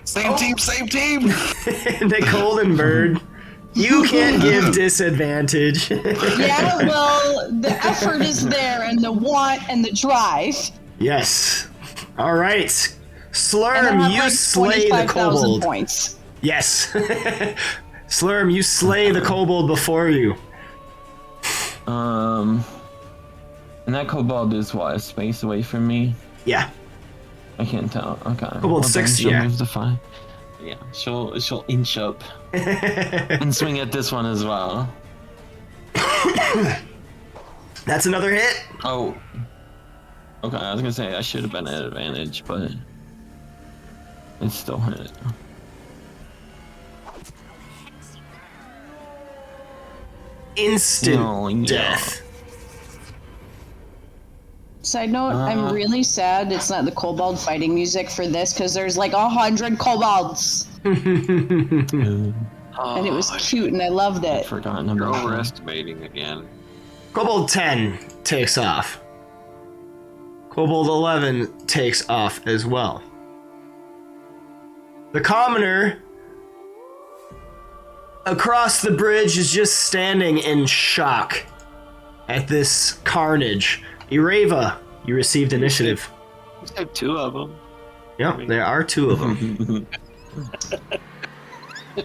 Same team. The golden bird. You can't give disadvantage. Yeah, well, the effort is there, and the want and the drive. Yes. All right. And I Slurm, have you like slay the 25,000 kobold. points. Yes. Slurm, you slay the kobold before you. And that kobold is what, a space away from me? Yeah. I can't tell. Okay. Kobold then 6, she'll yeah. move to 5. Yeah, she'll inch up and swing at this one as well. That's another hit. Oh. Okay, I was gonna say I should have been at advantage, but it still hit. Instant Oh, yeah. death. Side note, I'm really sad it's not the kobold fighting music for this, because there's like 100 kobolds. And it was cute, and I loved I'd it. forgotten You're about that. overestimating again. Kobold 10 takes off. Kobold 11 takes off as well. The commoner across the bridge is just standing in shock at this carnage. Ireva, you received initiative. Just have 2 of them. Yep, there are 2 of them.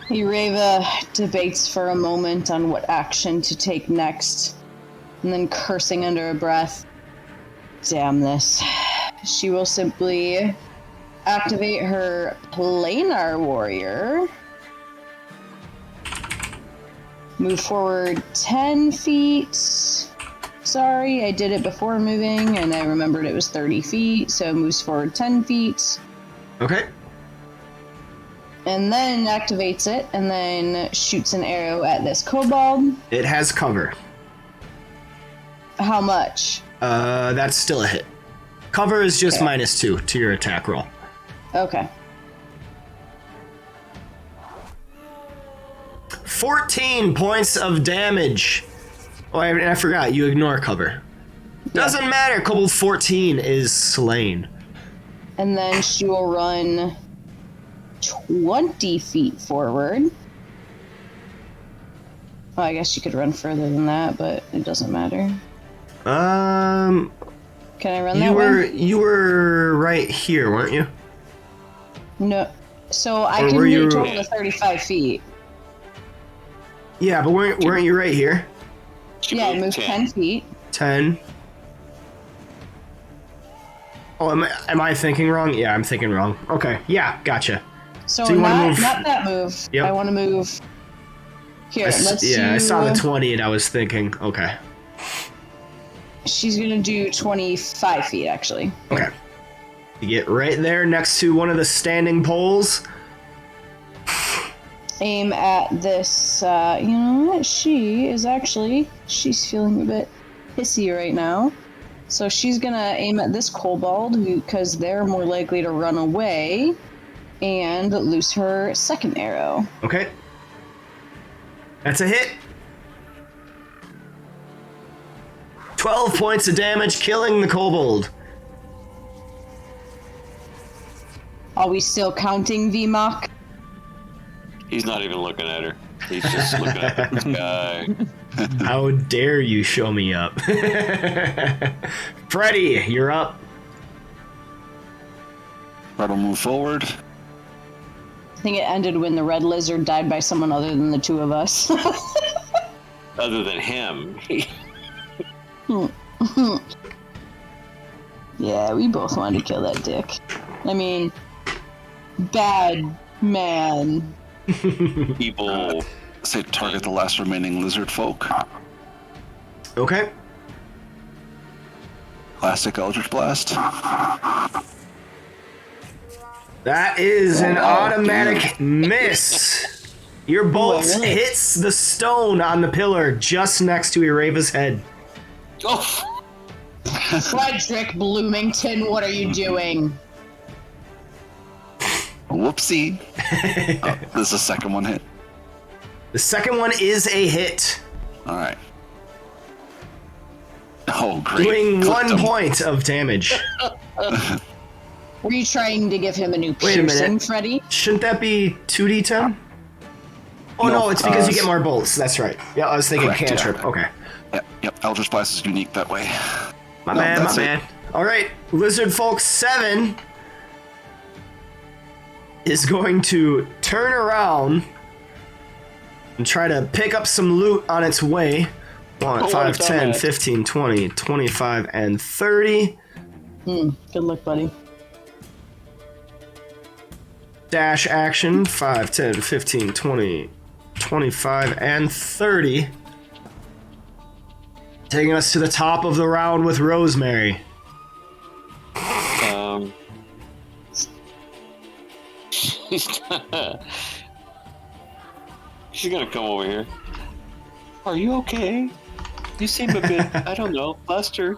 Ireva debates for a moment on what action to take next, and then cursing under her breath, "Damn this." She will simply activate her planar warrior, move forward 10 feet, sorry. I did it before moving, and I remembered it was 30 feet, so it moves forward 10 feet. Okay. And then activates it, and then shoots an arrow at this kobold. It has cover. How much? That's still a hit. Cover is just Okay. -2 to your attack roll. Okay. 14 points of damage. Oh, I forgot. You ignore cover. Doesn't matter. Kobold 14 is slain. And then she will run 20 feet forward. Well, I guess she could run further than that, but it doesn't matter. Can I run that way? You were right here, weren't you? No. So I Or can were move you- a total of 35 feet. Yeah, but weren't you right here? She Yeah, I moved moved 10. 10 feet. 10. Oh, am I thinking wrong? Yeah, I'm thinking wrong. Okay, yeah, gotcha. So, So you wanna move- not that move. Yep. I want to move here. Let's do... I saw the 20 and I was thinking, okay. She's going to do 25 feet, actually. Okay. You get right there next to one of the standing poles. Aim at this, you know what? She's feeling a bit pissy right now. So she's going to aim at this kobold, because they're more likely to run away, and loose her second arrow. Okay. That's a hit. 12 points of damage, killing the kobold. Are we still counting VMOC? He's not even looking at her. He's just looking at the sky. How dare you show me up? Freddy, you're up. Fred will move forward. I think it ended when the red lizard died by someone other than the two of us. Other than him. Yeah, we both wanted to kill that dick. I mean, bad man. People. Say target the last remaining lizard folk. Okay. Classic Eldritch Blast. That is an Oh, automatic miss. Your bolt really? hits the stone on the pillar just next to Irava's head. Oh! Frederick Bloomington, what are you doing? Whoopsie. This is the second one hit. The second one is a hit, All right. Oh, great. doing Clipped 1 him. point of damage. Were you trying to give him a new Wait a piercing, minute. Freddy? Shouldn't that be 2d10? Oh no, No, it's because you get more bolts. That's right. Yeah, I was thinking Correct, cantrip. yeah. Okay. Yep. Eldritch Blast is unique that way. My No, man, my that's it. man. All right, Lizard Folk 7 is going to turn around and try to pick up some loot on its way. 1, Oh, 5, what a 10, dumbass. 15, 20, 25, and 30. Good luck, buddy. Dash action 5, 10, 15, 20, 25, and 30. Taking us to the top of the round with Rosemary. She's gonna come over here. Are you okay? You seem a bit, I don't know, flustered.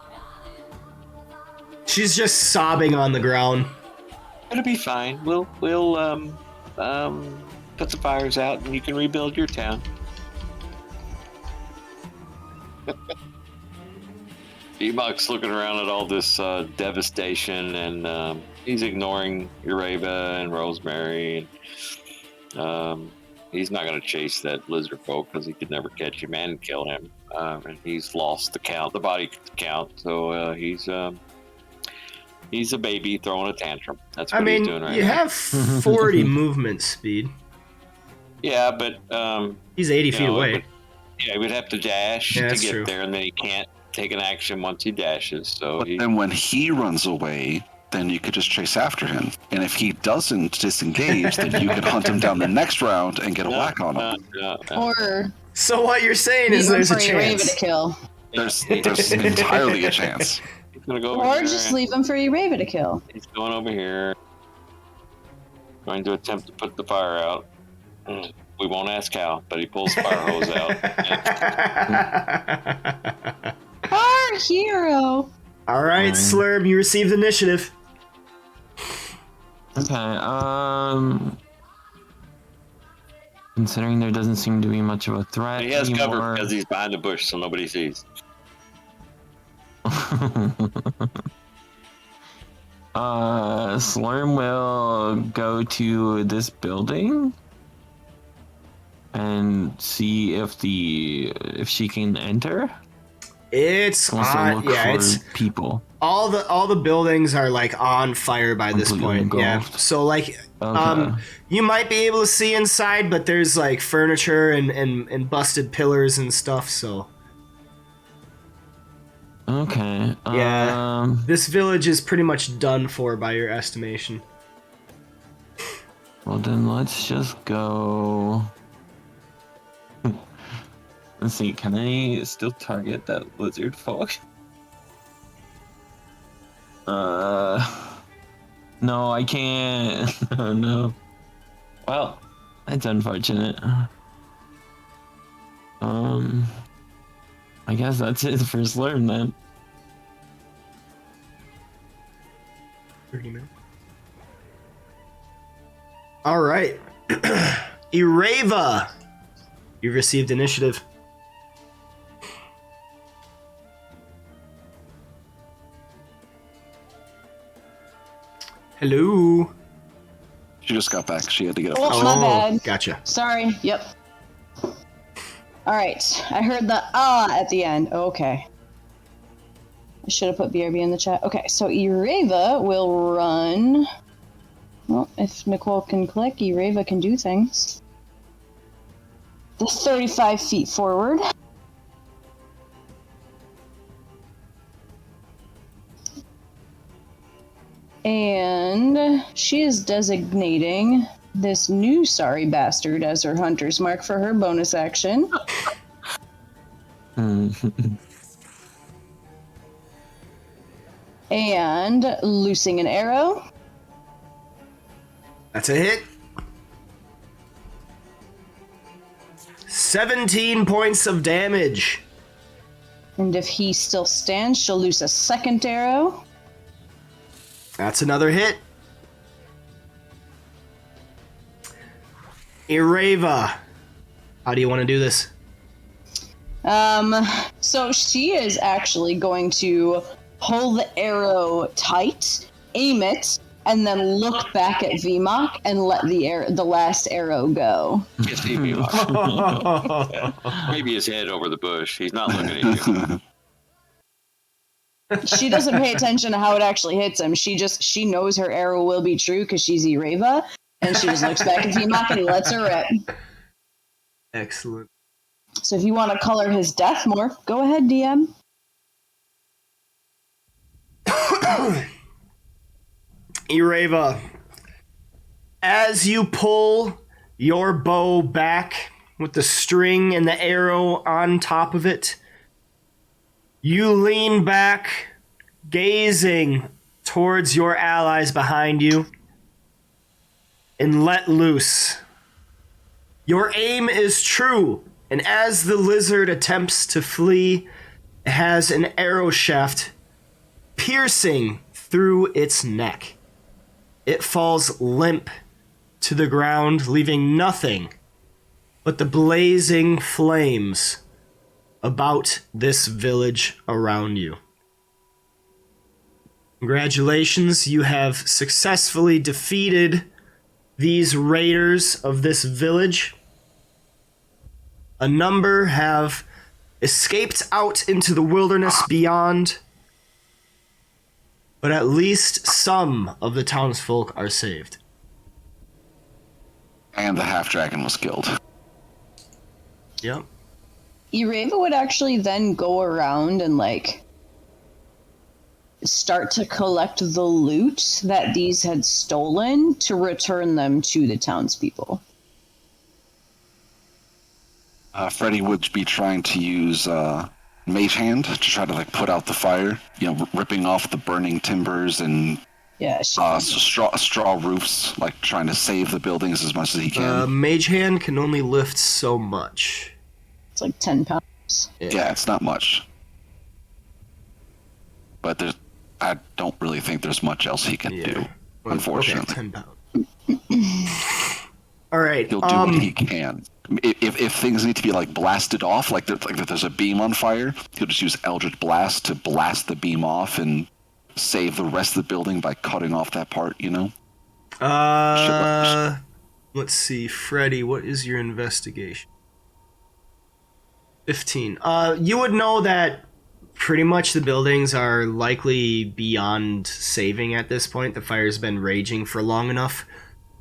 She's just sobbing on the ground. It'll be fine. We'll put the fires out and you can rebuild your town. Ewok's looking around at all this devastation, and he's ignoring Ureva and Rosemary. And, he's not going to chase that lizard folk because he could never catch him and kill him. And he's lost the count, the body count. So he's a baby throwing a tantrum. That's what I mean, he's doing right you now. have 40 movement speed. Yeah, but He's 80 you feet know, away. he would have to dash Yeah, to that's get true. there, and then he can't take an action once he dashes. So But he, then when he runs away, then you could just chase after him. And if he doesn't disengage, then you could hunt him down the next round and get a whack on him. no. Or So what you're saying is there's a for Ureva chance. to kill. There's entirely a chance. He's gonna go over Or here. just leave him for Ureva to kill. He's going over here. Going to attempt to put the fire out. We won't ask how, but he pulls the fire hose out. Our hero! All right, Slurm, you received initiative. Okay, considering there doesn't seem to be much of a threat He has anymore. cover because he's behind the bush, so nobody sees. Slurm will go to this building and see if she can enter. It's Wants to on, look yeah, for it's people. all the buildings are like on fire by this Completely point. Yeah, engulfed. so like Okay. you might be able to see inside, but there's like furniture and busted pillars and stuff. So Okay. Yeah. this village is pretty much done for by your estimation. Well, then let's just go. Let's see. Can I still target that lizard folk? No, I can't. Oh no. Well, that's unfortunate. I guess that's it for Slurm then. 30 minutes. All right, Ureva, you've received initiative. Hello. She just got back. She had to get up. Oh, my bad. Gotcha. Sorry, yep. Alright, I heard the at the end. Okay. I should have put BRB in the chat. Okay, so Ureva will run. Well, if Nicole can click, Ureva can do things. The 35 feet forward. And she is designating this new sorry bastard as her hunter's mark for her bonus action. And loosing an arrow. That's a hit. 17 points of damage. And if he still stands, she'll loose a second arrow. That's another hit. Ureva, how do you want to do this? So she is actually going to pull the arrow tight, aim it, and then look back at VMOC and let the last arrow go. Yes, he be like- Maybe his head over the bush. He's not looking at you. She doesn't pay attention to how it actually hits him. She knows her arrow will be true because she's Ureva, and she just looks back at VMOC and lets her rip. Excellent. So if you want to color his death more, go ahead, DM. Ureva, as you pull your bow back with the string and the arrow on top of it, you lean back, gazing towards your allies behind you, and let loose. Your aim is true, and as the lizard attempts to flee, it has an arrow shaft piercing through its neck. It falls limp to the ground, leaving nothing but the blazing flames about this village around you. Congratulations, you have successfully defeated these raiders of this village. A number have escaped out into the wilderness beyond, but at least some of the townsfolk are saved. And the half dragon was killed. Yep. Ureva would actually then go around and start to collect the loot that these had stolen to return them to the townspeople. Freddy would be trying to use mage hand to try to like put out the fire. You know, ripping off the burning timbers and Yeah, straw roofs, like trying to save the buildings as much as he can. Mage hand can only lift so much. it's like 10 pounds. Yeah, it's not much. But I don't really think there's much else he can do, unfortunately. Okay, 10 pounds. All right. He'll do what he can. If things need to be like blasted off, like if there's a beam on fire, he'll just use Eldritch Blast to blast the beam off and save the rest of the building by cutting off that part, you know? Let's see. Freddy, what is your investigation? 15. You would know that pretty much the buildings are likely beyond saving at this point. The fire's been raging for long enough.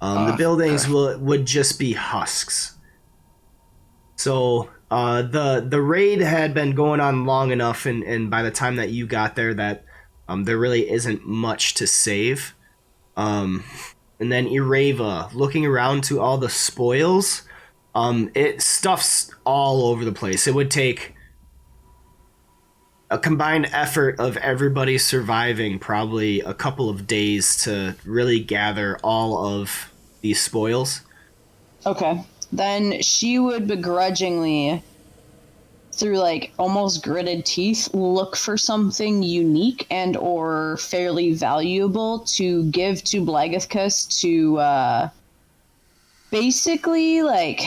The buildings would just be husks. So the raid had been going on long enough, and by the time that you got there, that there really isn't much to save. And then Ireva, looking around to all the spoils, it stuff's all over the place. It would take a combined effort of everybody surviving probably a couple of days to really gather all of these spoils. Okay. Then she would begrudgingly, through like almost gritted teeth, look for something unique and or fairly valuable to give to Blagathkus to basically like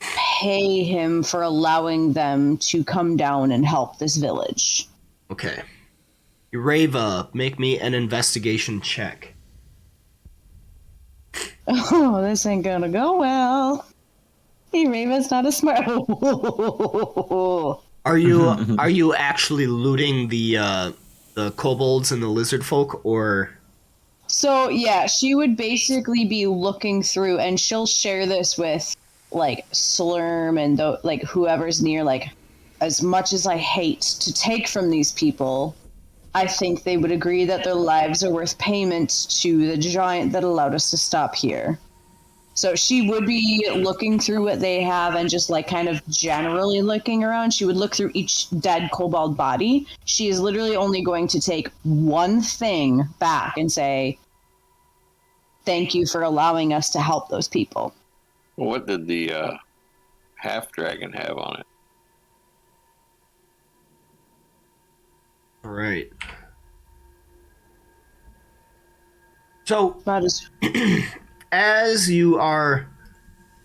pay him for allowing them to come down and help this village. Okay. Ireva, make me an investigation check. Oh, this ain't gonna go well. Ireva's not a smart. Are you actually looting the kobolds and the lizard folk, or? So yeah, she would basically be looking through, and she'll share this with like Slurm and like whoever's near. Like, as much as I hate to take from these people, I think they would agree that their lives are worth payment to the giant that allowed us to stop here. So she would be looking through what they have and just like kind of generally looking around. She would look through each dead kobold body. She is literally only going to take one thing back and say, thank you for allowing us to help those people. What did the half dragon have on it? All right. So, That is as you are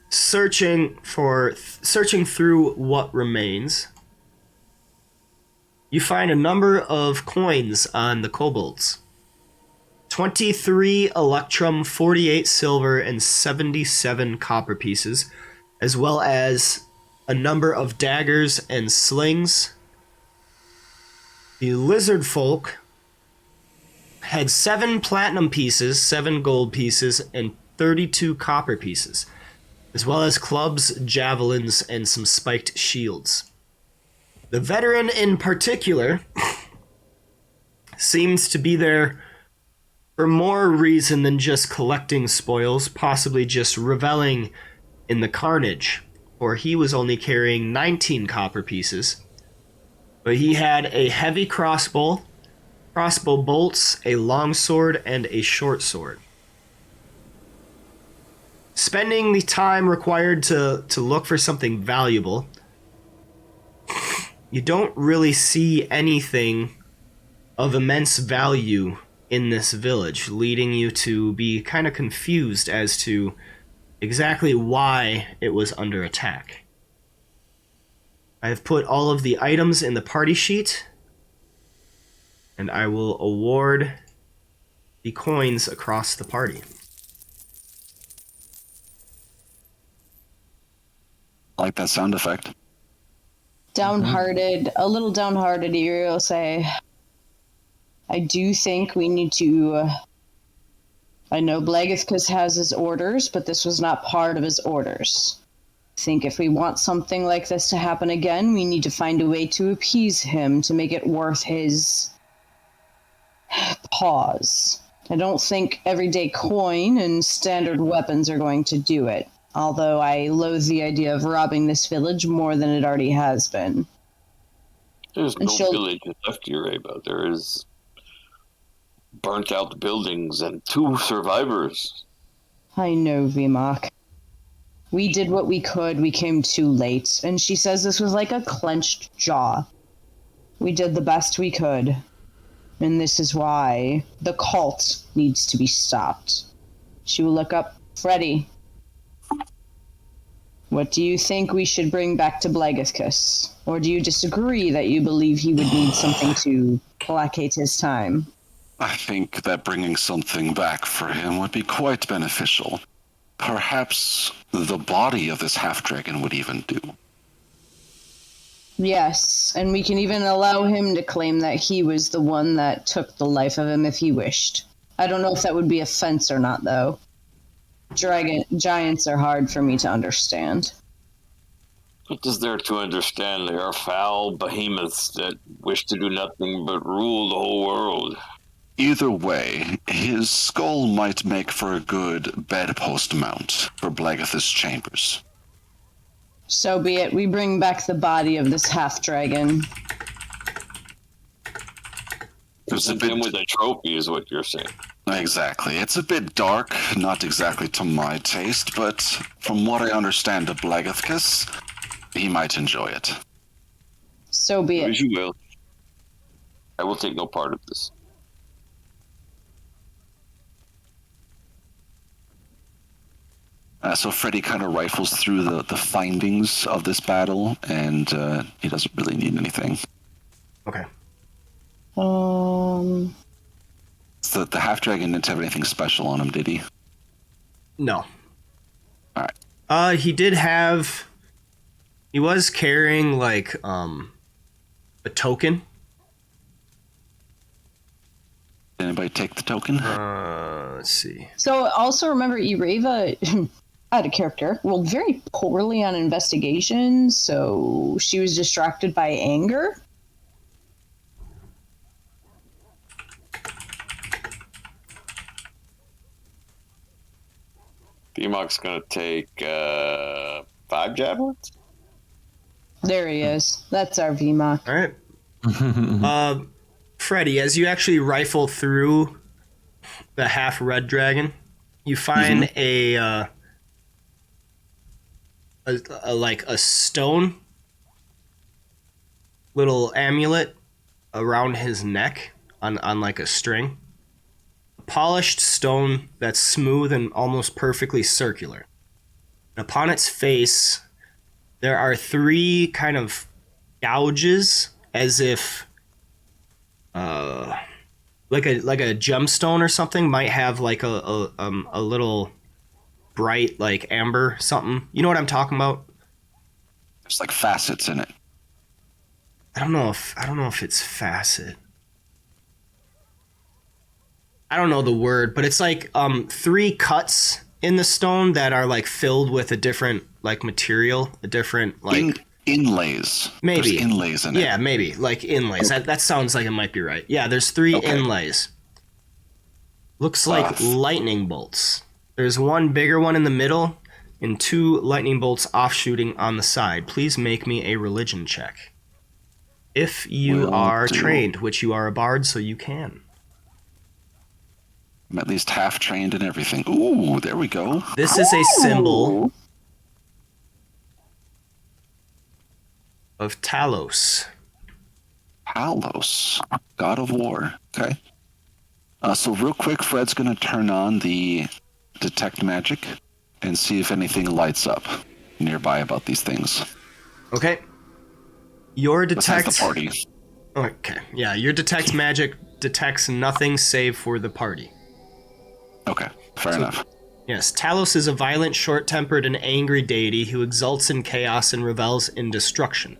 searching through what remains, you find a number of coins on the kobolds. 23 electrum, 48 silver, and 77 copper pieces, as well as a number of daggers and slings. The lizard folk had 7 platinum pieces, 7 gold pieces, and 32 copper pieces, as well as clubs, javelins, and some spiked shields. The veteran in particular seems to be there for more reason than just collecting spoils, possibly just reveling in the carnage, for he was only carrying 19 copper pieces. But he had a heavy crossbow bolts, a long sword, and a short sword. Spending the time required to look for something valuable, you don't really see anything of immense value in this village, leading you to be kind of confused as to exactly why it was under attack. I have put all of the items in the party sheet, and I will award the coins across the party. I like that sound effect. downhearted, a little downhearted, you will say, I do think we need to, I know Blagathkus has his orders, but this was not part of his orders. I think if we want something like this to happen again, we need to find a way to appease him to make it worth his pause. I don't think everyday coin and standard weapons are going to do it, although I loathe the idea of robbing this village more than it already has been. There's And no she'll- villages left here, Ava. There is burnt out buildings and 2 survivors. I know, Vimok. We did what we could. We came too late. And she says this was like a clenched jaw. We did the best we could. And this is why the cult needs to be stopped. She will look up. Freddy, what do you think we should bring back to Blagithkus? Or do you disagree that you believe he would need something to placate his time? I think that bringing something back for him would be quite beneficial. Perhaps the body of this half-dragon would even do. Yes, and we can even allow him to claim that he was the one that took the life of him if he wished. I don't know if that would be offense or not, though. Giants are hard for me to understand. What is there to understand? They are foul behemoths that wish to do nothing but rule the whole world. Either way, his skull might make for a good bedpost mount for Blagathus' chambers. So be it. We bring back the body of this half-dragon. Present him with a trophy is what you're saying. Exactly. It's a bit dark, not exactly to my taste, but from what I understand of Blagathus, he might enjoy it. So be As it. you will. I will take no part of this. So Freddy kind of rifles through the findings of this battle, and he doesn't really need anything. Okay. So the half-dragon didn't have anything special on him, did he? No. Alright. He did have. He was carrying like a token. Did anybody take the token? Let's see. So also remember, Ireva, out of character, rolled very poorly on investigation, so she was distracted by anger. BMOC's gonna take 5 javelins? There he is. That's our VMOC. All right. Freddy, as you actually rifle through the half red dragon, you find a like a stone little amulet around his neck on like a string. A polished stone that's smooth and almost perfectly circular. And upon its face, there are 3 kind of gouges, as if like a gemstone or something might have like a little bright like amber something. You know what I'm talking about? There's like facets in it. I don't know if it's facet. I don't know the word, but it's like 3 cuts in the stone that are like filled with a different like material, a different like Inlays. maybe There's inlays in it. Yeah, maybe like inlays. That sounds like it might be right. Yeah, there's 3 inlays. Looks like lightning bolts. There's one bigger one in the middle and 2 lightning bolts offshooting on the side. Please make me a religion check. If you are trained, which you are a bard, so you can. I'm at least half trained and everything. Ooh, there we go. This is a symbol of Talos. Talos, god of war. Okay. So real quick, Fred's going to turn on the detect magic and see if anything lights up nearby about these things. Okay. Your Besides detect. the party. Okay. Yeah, your detect magic detects nothing save for the party. Okay, fair enough. Yes, Talos is a violent, short-tempered, and angry deity who exults in chaos and revels in destruction.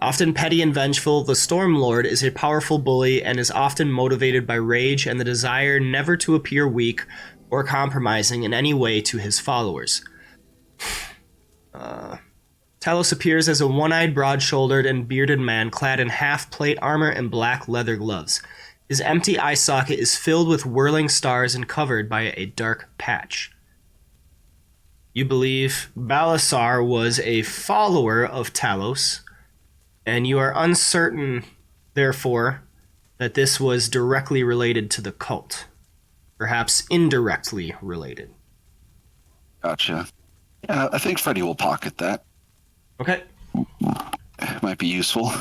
Often petty and vengeful, the Storm Lord is a powerful bully and is often motivated by rage and the desire never to appear weak or compromising in any way to his followers. Talos appears as a one-eyed, broad-shouldered, and bearded man clad in half-plate armor and black leather gloves. His empty eye socket is filled with whirling stars and covered by a dark patch. You believe Balasar was a follower of Talos, and you are uncertain therefore, that this was directly related to the cult. Perhaps indirectly related. Gotcha. Yeah, I think Freddy will pocket that. Okay. Might be useful.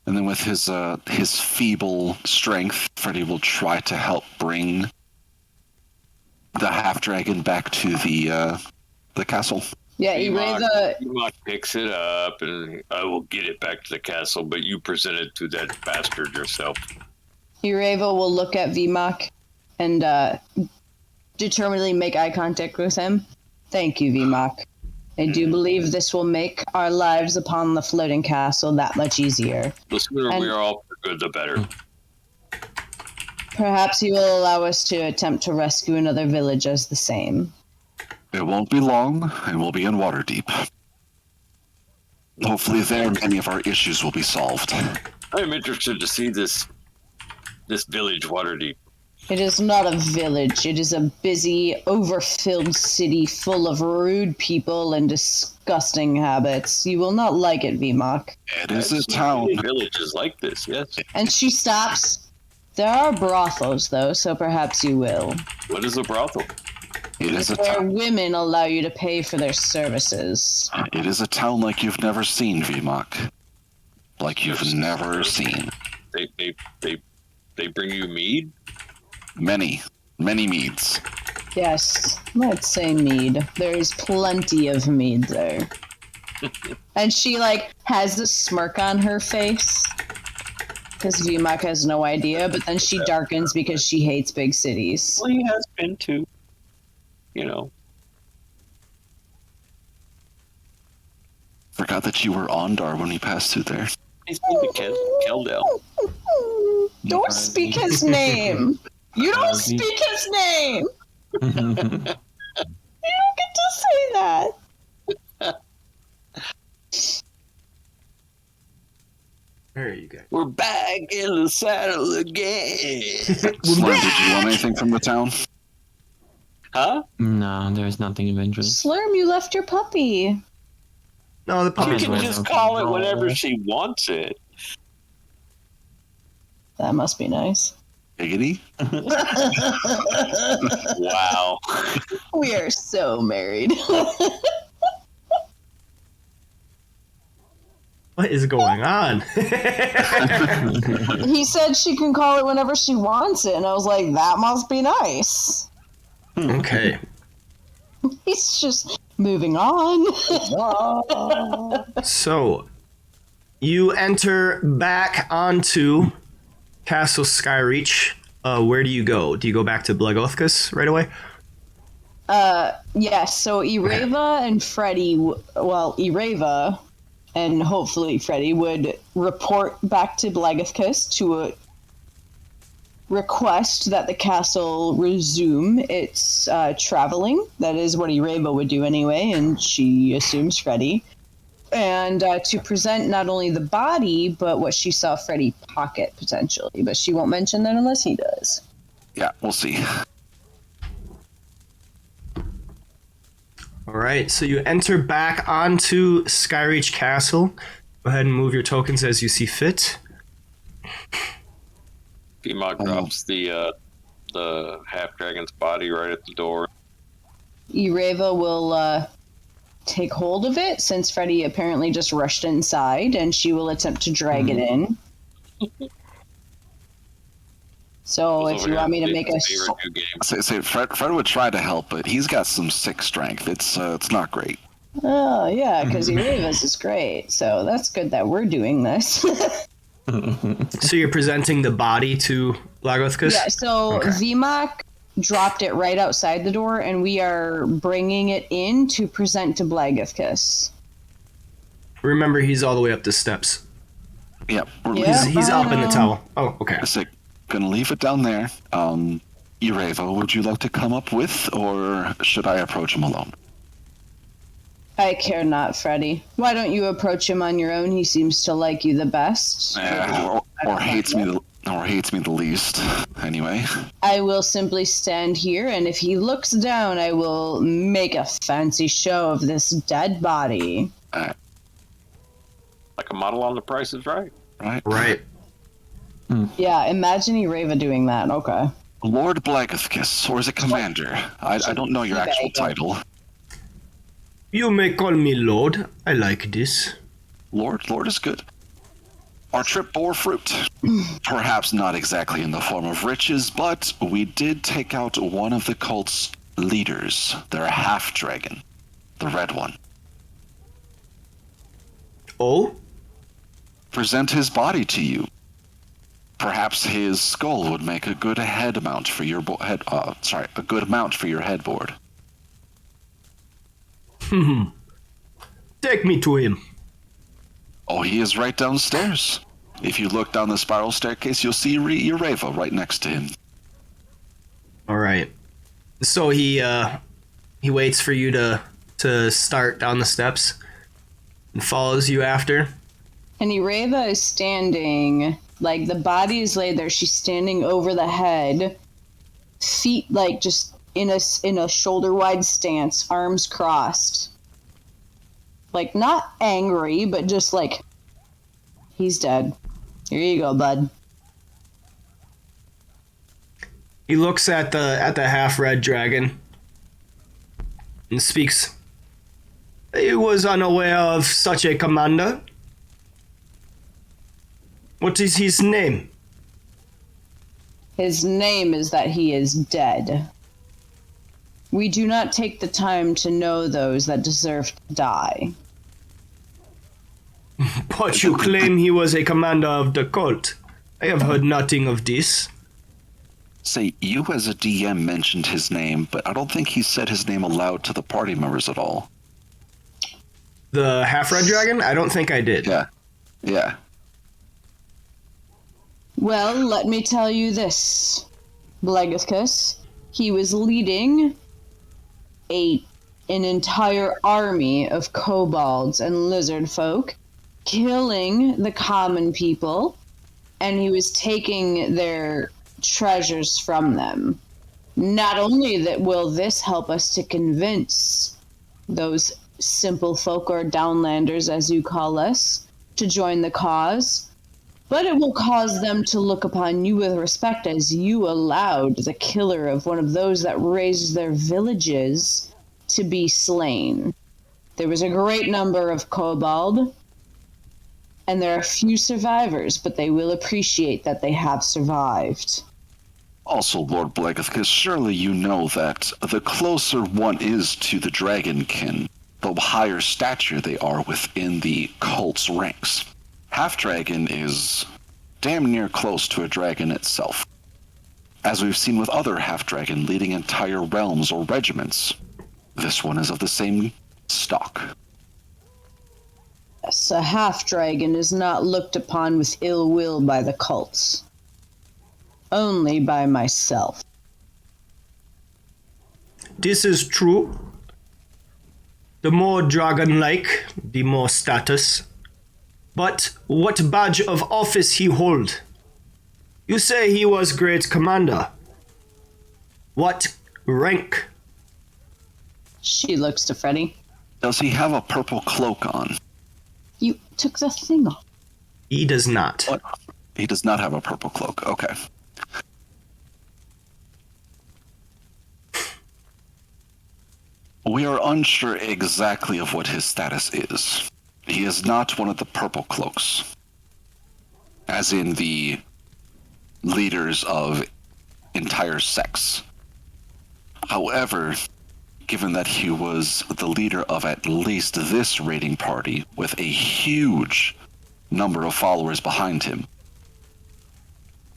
And then with his feeble strength, Freddy will try to help bring the half dragon back to the castle. Yeah, Ereva. Tmok picks it up, and I will get it back to the castle, but you present it to that bastard yourself. Ereva will look at Vmok and determinedly make eye contact with him. Thank you, Vmok. I do believe this will make our lives upon the floating castle that much easier. The sooner we are all for good, the better. Perhaps you will allow us to attempt to rescue another village as the same. It won't be long, and we'll be in Waterdeep. Hopefully there many of our issues will be solved. I'm interested to see this village, Waterdeep. It is not a village. It is a busy, overfilled city full of rude people and disgusting habits. You will not like it, Vmok. It is a town. Villages like this, yes. And she stops. There are brothels, though, so perhaps you will. What is a brothel? It is a Where town. women allow you to pay for their services. It is a town like you've never seen, Vmok. Like you've never seen. They bring you mead? Many meads. Yes, let's say mead. There's plenty of mead there. And she, has this smirk on her face. Because Vmok has no idea, but then she darkens because she hates big cities. Well, he has been to, Forgot that you were Ondar when we passed through there. He's been to Keldell. Don't speak his name. You don't speak his name. You don't get to say that. There you go. We're back in the saddle again. Slim, did you want anything from the town? Huh? No, there's nothing of interest. Slurm, you left your puppy. No, the She puppy's can Might as with well. just call it whenever she wants it. That must be nice. Giggity? Wow. We are so married. What is going on? He said she can call it whenever she wants it, and I was like, that must be nice. Okay. He's just moving on. So, you enter back onto Castle Skyreach. Where do you go? Do you go back to Blagothkus right away? Yes, so Ereva and Freddy, Ereva and hopefully Freddy would report back to Blagothkus to request that the castle resume its traveling. That is what Ereva would do anyway, and she assumes Freddy. And to present not only the body, but what she saw Freddy pocket, potentially. But she won't mention that unless he does. Yeah, we'll see. Alright, so you enter back onto Skyreach Castle. Go ahead and move your tokens as you see fit. P.1 drops the half dragon's body right at the door. Ereva will take hold of it, since Freddy apparently just rushed inside, and she will attempt to drag it in. So if you want me to make a... Say, Fred would try to help, but he's got some sick strength. It's not great. Oh, yeah, because Ereva's is great. So that's good that we're doing this. So you're presenting the body to Blagothkus? Yeah, so Okay. Vmok dropped it right outside the door, and we are bringing it in to present to Blagothkus. Remember, he's all the way up the steps. Yeah, Yeah. He's up in the Bye. towel. Oh, okay. Gonna leave it down there. Ereva, would you like to come up with, or should I approach him alone? I care not, Freddy. Why don't you approach him on your own? He seems to like you the best. Or hates me Or hates me the least, anyway. I will simply stand here, and if he looks down, I will make a fancy show of this dead body. Alright, Like a model on The Price is Right. right? Right. Yeah, imagine Reva doing that. Okay. Lord Blagathkiss, or is it Commander? I don't know your actual title. You may call me Lord. I like this. Lord is good. Our trip bore fruit. Perhaps not exactly in the form of riches, but we did take out one of the cult's leaders, their half-dragon, the red one. Oh? Present his body to you. Perhaps his skull would make a good head mount for your a good mount for your headboard. Take me to him. Oh, he is right downstairs. If you look down the spiral staircase, you'll see Reva right next to him. All right. So he waits for you to start down the steps and follows you after. And Reva is standing, like the body is laid there. She's standing over the head, feet like just in a shoulder wide stance, arms crossed. Like, not angry, but just like, he's dead. Here you go, bud. He looks at the half-red dragon and speaks. He was unaware of such a commander. What is his name? His name is that he is dead. We do not take the time to know those that deserve to die. But you claim he was a commander of the cult. I have heard nothing of this. Say, you as a DM mentioned his name, but I don't think he said his name aloud to the party members at all. The half-red dragon? I don't think I did. Yeah. Well, let me tell you this, Blagathkus. He was leading an entire army of kobolds and lizard folk, killing the common people, and he was taking their treasures from them. Not only that will this help us to convince those simple folk, or downlanders as you call us, to join the cause, but it will cause them to look upon you with respect, as you allowed the killer of one of those that raised their villages to be slain. There was a great number of kobold, and there are few survivors, but they will appreciate that they have survived. Also, Lord Blagathkiss, surely you know that the closer one is to the dragonkin, the higher stature they are within the cult's ranks. Half-dragon is damn near close to a dragon itself, as we've seen with other half-dragon leading entire realms or regiments. This one is of the same stock. Yes, a half-dragon is not looked upon with ill will by the cults. Only by myself. This is true. The more dragon-like, the more status. But what badge of office he hold? You say he was great commander. What rank? She looks to Freddy. Does he have a purple cloak on? You took the thing off. He does not. What? He does not have a purple cloak. Okay. We are unsure exactly of what his status is. He is not one of the purple cloaks, as in the leaders of entire sects. However, given that he was the leader of at least this raiding party with a huge number of followers behind him,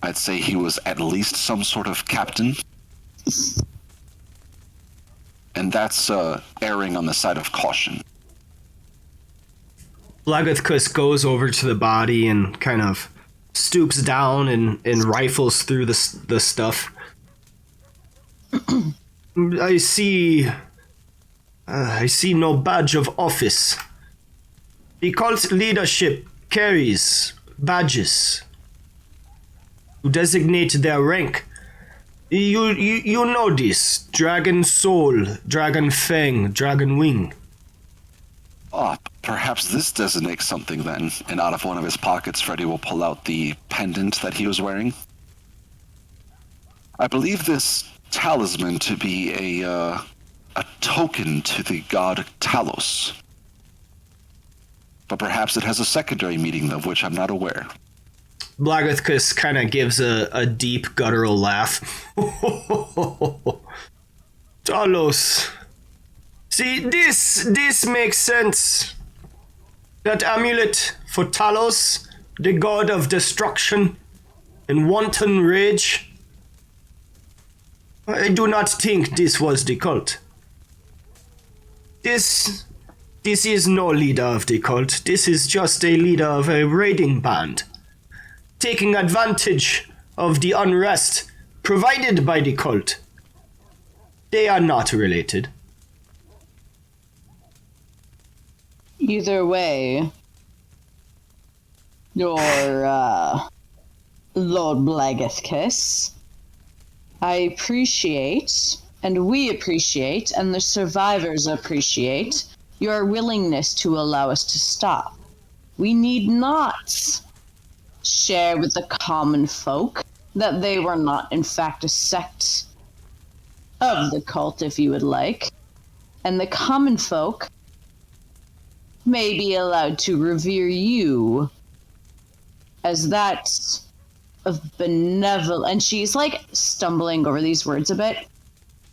I'd say he was at least some sort of captain. And that's erring on the side of caution. Blagathkus goes over to the body and kind of stoops down and rifles through the stuff. I see no badge of office. The cult leadership carries badges. to designate their rank. You know this. Dragon Soul, Dragon Fang, Dragon Wing. Ah, perhaps this designates something then. And out of one of his pockets, Freddy will pull out the pendant that he was wearing. I believe this talisman to be a token to the god Talos. But perhaps it has a secondary meaning of which I'm not aware. Blagathkus kind of gives a deep guttural laugh. Talos. See, this makes sense. That amulet for Talos, the god of destruction and wanton rage. I do not think this was the cult. This is no leader of the cult. This is just a leader of a raiding band, taking advantage of the unrest provided by the cult. They are not related. Either way, your Lord Blagathkus, I appreciate, and we appreciate, and the survivors appreciate, your willingness to allow us to stop. We need not share with the common folk that they were not, in fact, a sect of the cult, if you would like. And the common folk may be allowed to revere you as that of benevolent, and she's like stumbling over these words a bit,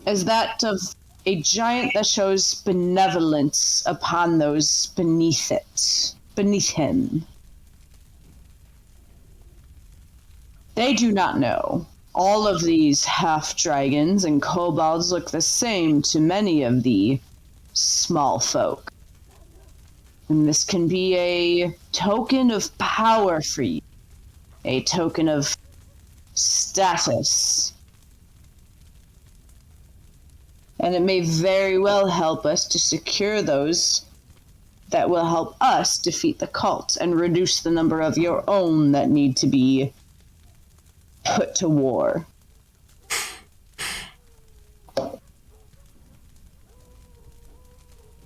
as that of a giant that shows benevolence upon those beneath him. They do not know. All of these half-dragons and kobolds look the same to many of the small folk. And this can be a token of power for you. A token of status. And it may very well help us to secure those that will help us defeat the cult and reduce the number of your own that need to be put to war.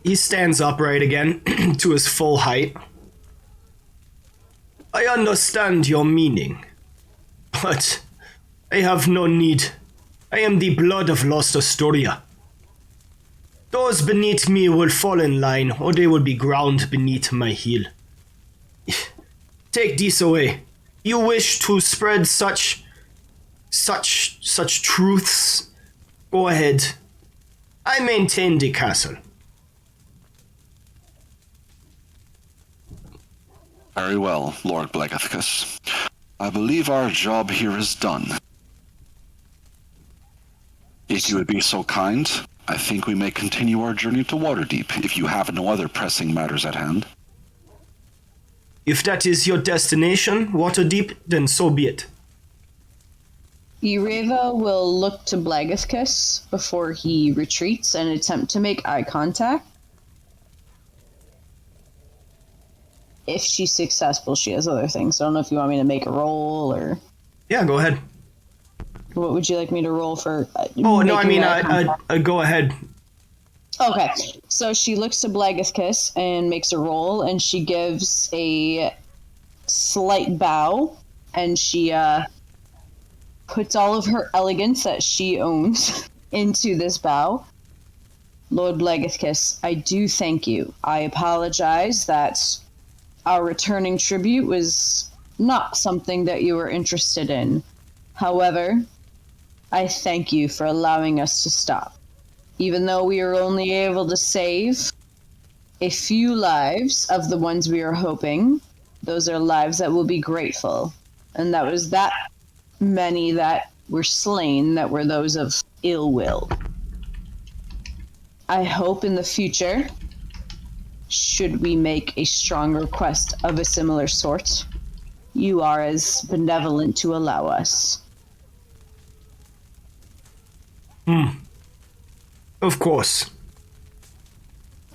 He stands upright again to his full height. I understand your meaning, but I have no need. I am the blood of Lost Astoria. Those beneath me will fall in line, or they will be ground beneath my heel. Take this away. You wish to spread such truths? Go ahead. I maintain the castle. Very well, Lord Blagathkus. I believe our job here is done. If you would be so kind, I think we may continue our journey to Waterdeep if you have no other pressing matters at hand. If that is your destination, Waterdeep, then so be it. Ireva will look to Blagathkus before he retreats and attempt to make eye contact. If she's successful, she has other things. I don't know if you want me to make a roll or... Yeah, go ahead. What would you like me to roll for? Oh, no, I mean, go ahead. Okay, so she looks to Blagathkus and makes a roll, and she gives a slight bow, and she puts all of her elegance that she owns into this bow. Lord Blagathkus, I do thank you. I apologize that our returning tribute was not something that you were interested in. However, I thank you for allowing us to stop. Even though we were only able to save a few lives of the ones we were hoping, those are lives that will be grateful. And that was that many that were slain that were those of ill will. I hope in the future, should we make a strong request of a similar sort, you are as benevolent to allow us. Of course.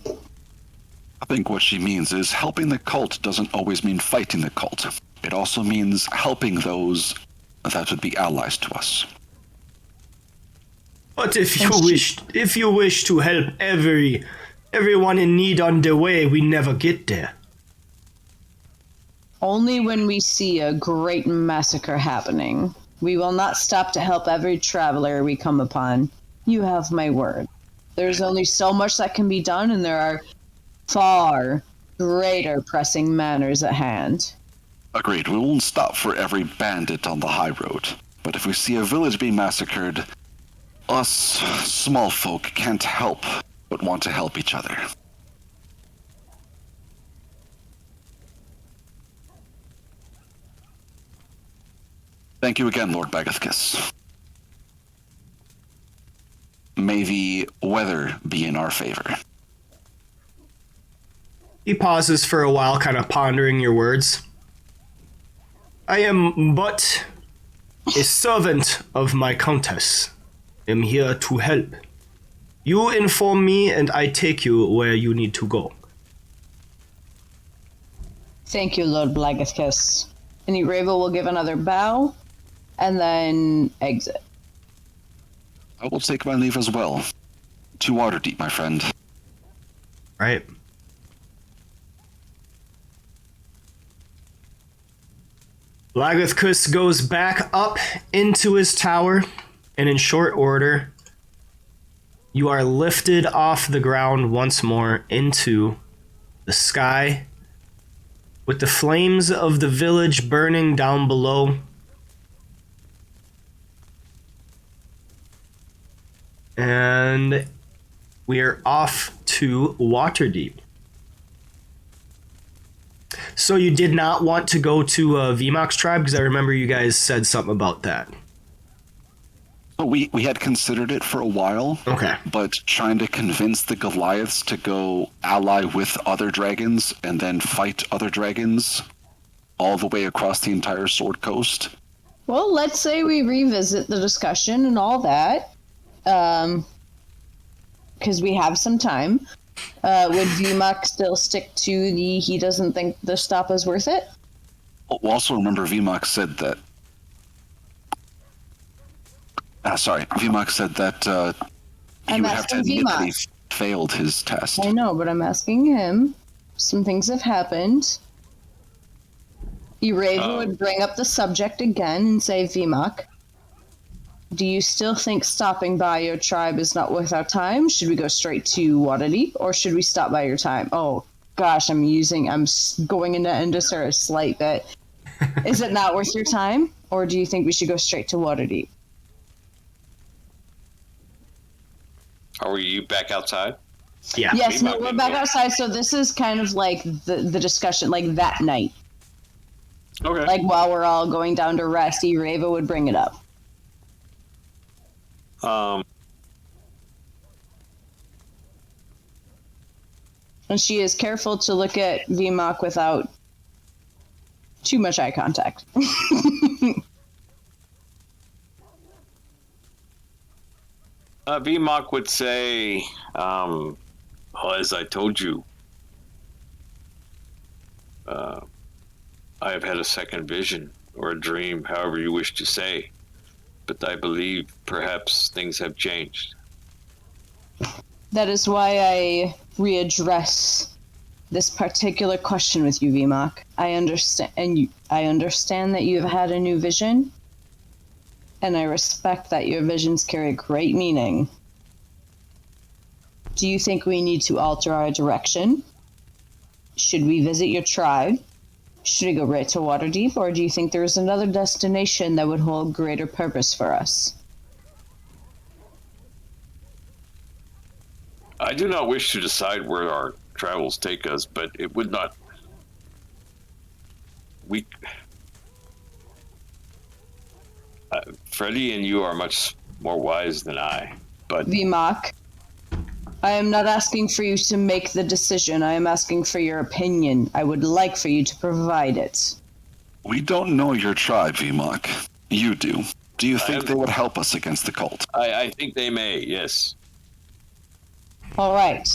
I think what she means is helping the cult doesn't always mean fighting the cult. It also means helping those that would be allies to us. But if you wish to help everyone in need on the way, we never get there. Only when we see a great massacre happening. We will not stop to help every traveler we come upon. You have my word. There's only so much that can be done, and there are far greater pressing matters at hand. Agreed. We won't stop for every bandit on the high road. But if we see a village being massacred, us small folk can't help but want to help each other. Thank you again, Lord Bagathkis. May the weather be in our favor. He pauses for a while, kind of pondering your words. I am but a servant of my countess. I am here to help. You inform me, and I take you where you need to go. Thank you, Lord Blagathkis. And Ravel will give another bow, and then exit. I will take my leave as well. To Waterdeep, my friend. Right. Blagathkis goes back up into his tower, and in short order, you are lifted off the ground once more into the sky, with the flames of the village burning down below. And we are off to Waterdeep. So you did not want to go to VMOC's tribe? Because I remember you guys said something about that. We had considered it for a while. Okay. But trying to convince the Goliaths to go ally with other dragons and then fight other dragons all the way across the entire Sword Coast. Well, let's say we revisit the discussion and all that. Because we have some time. Would VMOC still stick to the he doesn't think the stop is worth it? Also remember VMOC said that VMOC said that he would have to admit that he failed his test. I know, but I'm asking him. Some things have happened. Eraven would bring up the subject again and say, VMOC, do you still think stopping by your tribe is not worth our time? Should we go straight to Waterdeep, or should we stop by your time? Oh, gosh, I'm going into Endosur a slight bit. Is it not worth your time, or do you think we should go straight to Waterdeep? Are you back outside? Yeah. Yes, no, we're back outside, so this is kind of like the discussion, like that night. Okay. Like while we're all going down to rest, Eraven would bring it up. And she is careful to look at VMOC without too much eye contact. VMOC would say, well, as I told you, I have had a second vision, or a dream, however you wish to say. But I believe perhaps things have changed. That is why I readdress this particular question with you, VMOC. I understand that you have had a new vision, and I respect that your visions carry great meaning. Do you think we need to alter our direction? Should we visit your tribe? Should we go right to Waterdeep, or do you think there is another destination that would hold greater purpose for us? I do not wish to decide where our travels take us, but it would not... Freddie and you are much more wise than I, but... VMOC, I am not asking for you to make the decision. I am asking for your opinion. I would like for you to provide it. We don't know your tribe, VMOC. You do. Do you think they would help us against the cult? I think they may, yes. All right.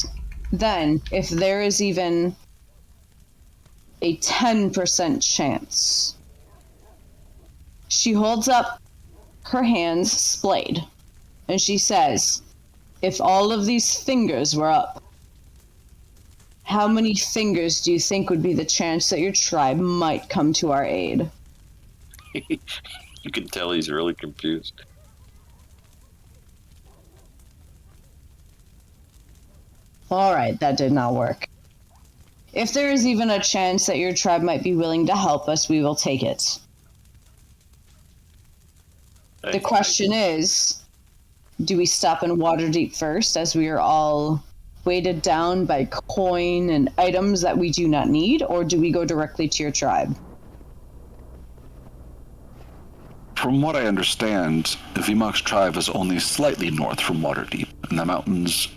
Then, if there is even a 10% chance She holds up her hands splayed, and she says, if all of these fingers were up, how many fingers do you think would be the chance that your tribe might come to our aid? You can tell he's really confused. All right, that did not work. If there is even a chance that your tribe might be willing to help us, we will take it. The question is, do we stop in Waterdeep first, as we are all weighted down by coin and items that we do not need, or do we go directly to your tribe? From what I understand, Vimok's tribe is only slightly north from Waterdeep, and the mountains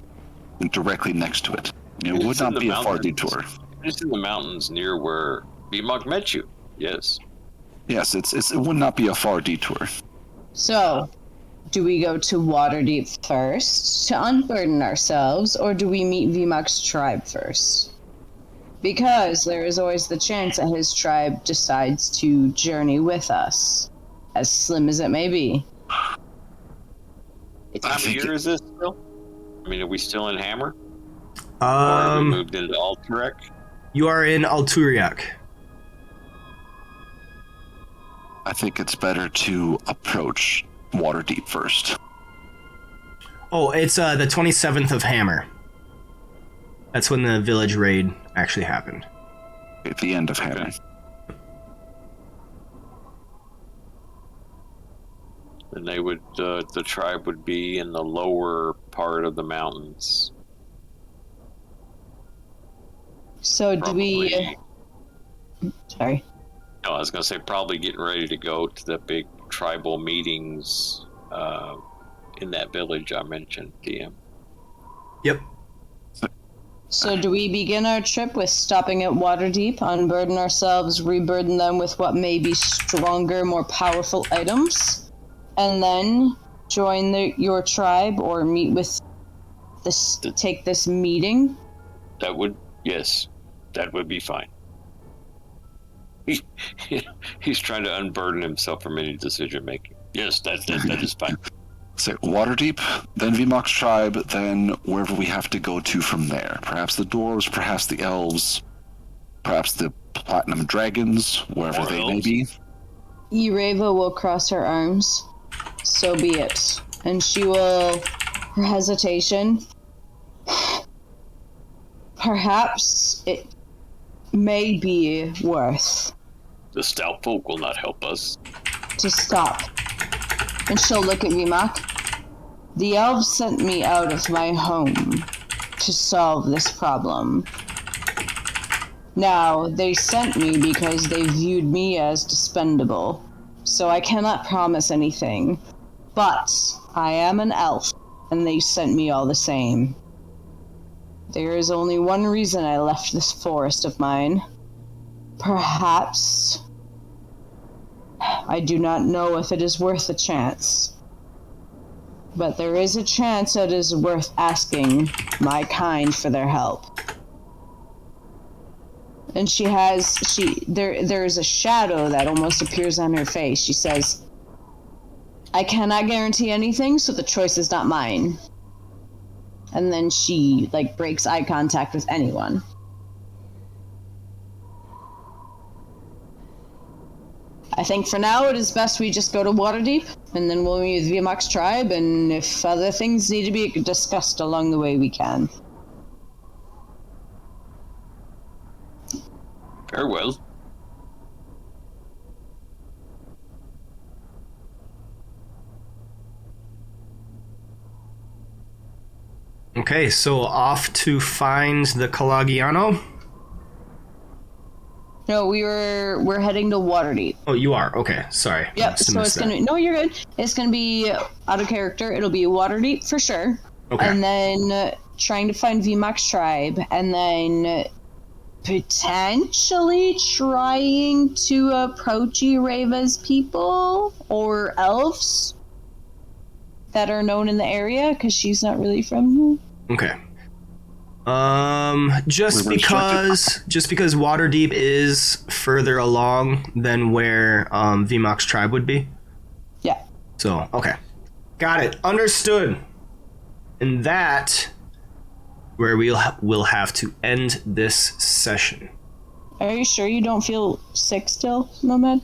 directly next to it. It would not be a far detour. It's in the mountains near where Vimok met you. Yes. Yes, it would not be a far detour. So, do we go to Waterdeep first to unburden ourselves, or do we meet Vimok's tribe first? Because there is always the chance that his tribe decides to journey with us, as slim as it may be. What time of year is this still? I mean, are we still in Hammer? Or have we moved into Alterac? You are in Alturiak. I think it's better to approach Waterdeep first. Oh, it's the 27th of Hammer. That's when the village raid actually happened. At the end of Hammer. Okay. And they would, the tribe would be in the lower part of the mountains. So do we... Sorry. No, I was going to say probably getting ready to go to the big tribal meetings in that village I mentioned, DM. Yep. So do we begin our trip with stopping at Waterdeep, unburden ourselves, reburden them with what may be stronger, more powerful items, and then join your tribe or meet with this, take this meeting? That would, yes, that would be fine. He's trying to unburden himself from any decision making. Yes, that is fine. So Waterdeep, then Vimok's tribe, then wherever we have to go to from there. Perhaps the dwarves, perhaps the elves, perhaps the platinum dragons, wherever they may be. Ireva will cross her arms. So be it. And she will, her hesitation, perhaps it may be worth The stout folk will not help us. to stop. And she'll look at Vimok. The elves sent me out of my home to solve this problem. Now, they sent me because they viewed me as dispendable, so I cannot promise anything. But I am an elf, and they sent me all the same. There is only one reason I left this forest of mine. Perhaps. I do not know if it is worth a chance. But there is a chance it is worth asking my kind for their help. And there is a shadow that almost appears on her face. She says, I cannot guarantee anything, so the choice is not mine. And then she, breaks eye contact with anyone. I think for now it is best we just go to Waterdeep, and then we'll meet with Vimok's tribe, and if other things need to be discussed along the way, we can. Very well. Okay, so off to find the Calagiano. No, we're heading to Waterdeep. Oh, you are? Okay, sorry. Yep, so it's gonna be, no, you're good. It's gonna be out of character. It'll be Waterdeep for sure. Okay. And then trying to find Vimok's tribe, and then potentially trying to approach Ireva's people or elves that are known in the area, because she's not really from here. Okay. Just We were because Waterdeep is further along than where VMOX's tribe would be. Yeah. So, okay. Got it. Understood. And that where we'll have to end this session. Are you sure you don't feel sick still, Nomad?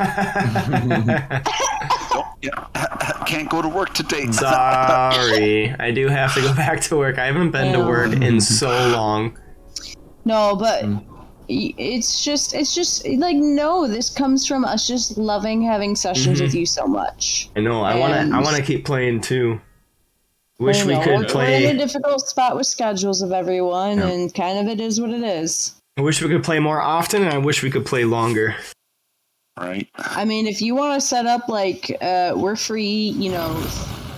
Can't go to work today. Sorry. I do have to go back to work. I haven't been to work in so long. No, but it's just like, no, this comes from us just loving having sessions with you so much. I know. I want to keep playing too. Wish we could play. We're in a difficult spot with schedules of everyone, and kind of it is what it is. I wish we could play more often, and I wish we could play longer. Right. I mean, if you want to set up like we're free,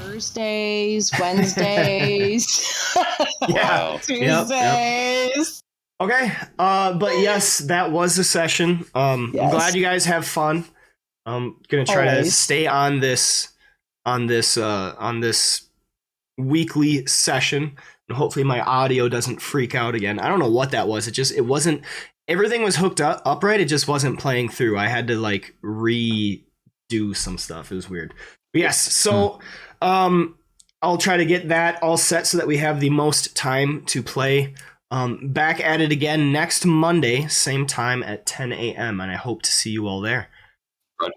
Thursdays, Wednesdays, Tuesdays. Yep. Okay. But yes, that was the session. I'm glad you guys have fun. I'm gonna try to stay on this weekly session, and hopefully my audio doesn't freak out again. I don't know what that was. It wasn't. Everything was hooked up upright. It just wasn't playing through. I had to like redo some stuff. It was weird. But yes. So I'll try to get that all set so that we have the most time to play. Back at it again next Monday, same time at 10 a.m. And I hope to see you all there.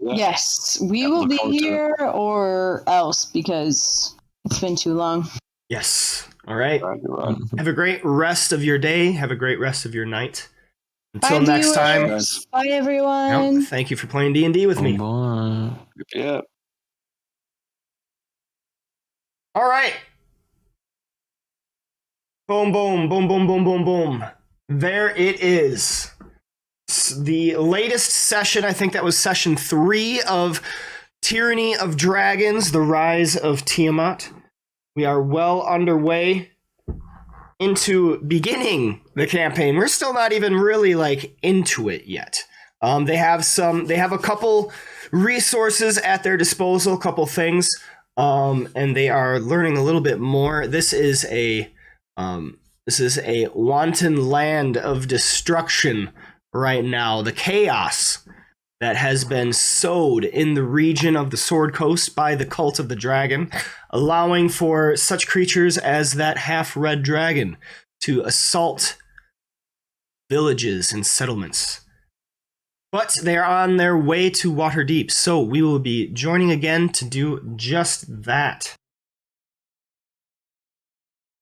Yes, we will be here or else because it's been too long. Yes. All right. Have a great rest of your day. Have a great rest of your night. Until Bye, next time. viewers. Bye, everyone. Yep, thank you for playing D&D with me. Bye. Yeah. All right. Boom, boom, boom, boom, boom, boom, boom. There it is. The latest session, I think that was session 3 of Tyranny of Dragons, The Rise of Tiamat. We are well underway into beginning the campaign. We're still not even really like into it yet. They have a couple resources at their disposal, a couple things, and they are learning a little bit more. This is a wanton land of destruction right now. The chaos that has been sowed in the region of the Sword Coast by the Cult of the Dragon, allowing for such creatures as that half-red dragon to assault villages and settlements. But they are on their way to Waterdeep, so we will be joining again to do just that.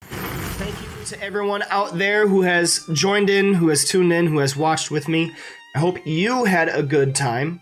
Thank you to everyone out there who has joined in, who has tuned in, who has watched with me. I hope you had a good time,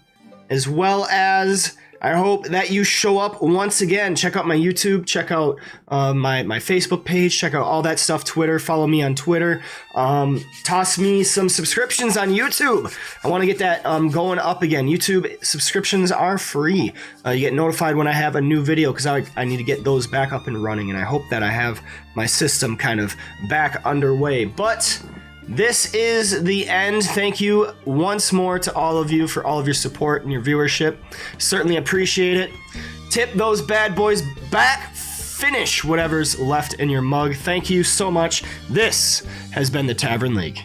as well as I hope that you show up once again. Check out my YouTube, check out my Facebook page, check out all that stuff, Twitter, follow me on Twitter. Toss me some subscriptions on YouTube. I want to get that going up again. YouTube subscriptions are free. You get notified when I have a new video because I need to get those back up and running, and I hope that I have my system kind of back underway. But this is the end. Thank you once more to all of you for all of your support and your viewership. Certainly appreciate it. Tip those bad boys back. Finish whatever's left in your mug. Thank you so much. This has been the Tavern League.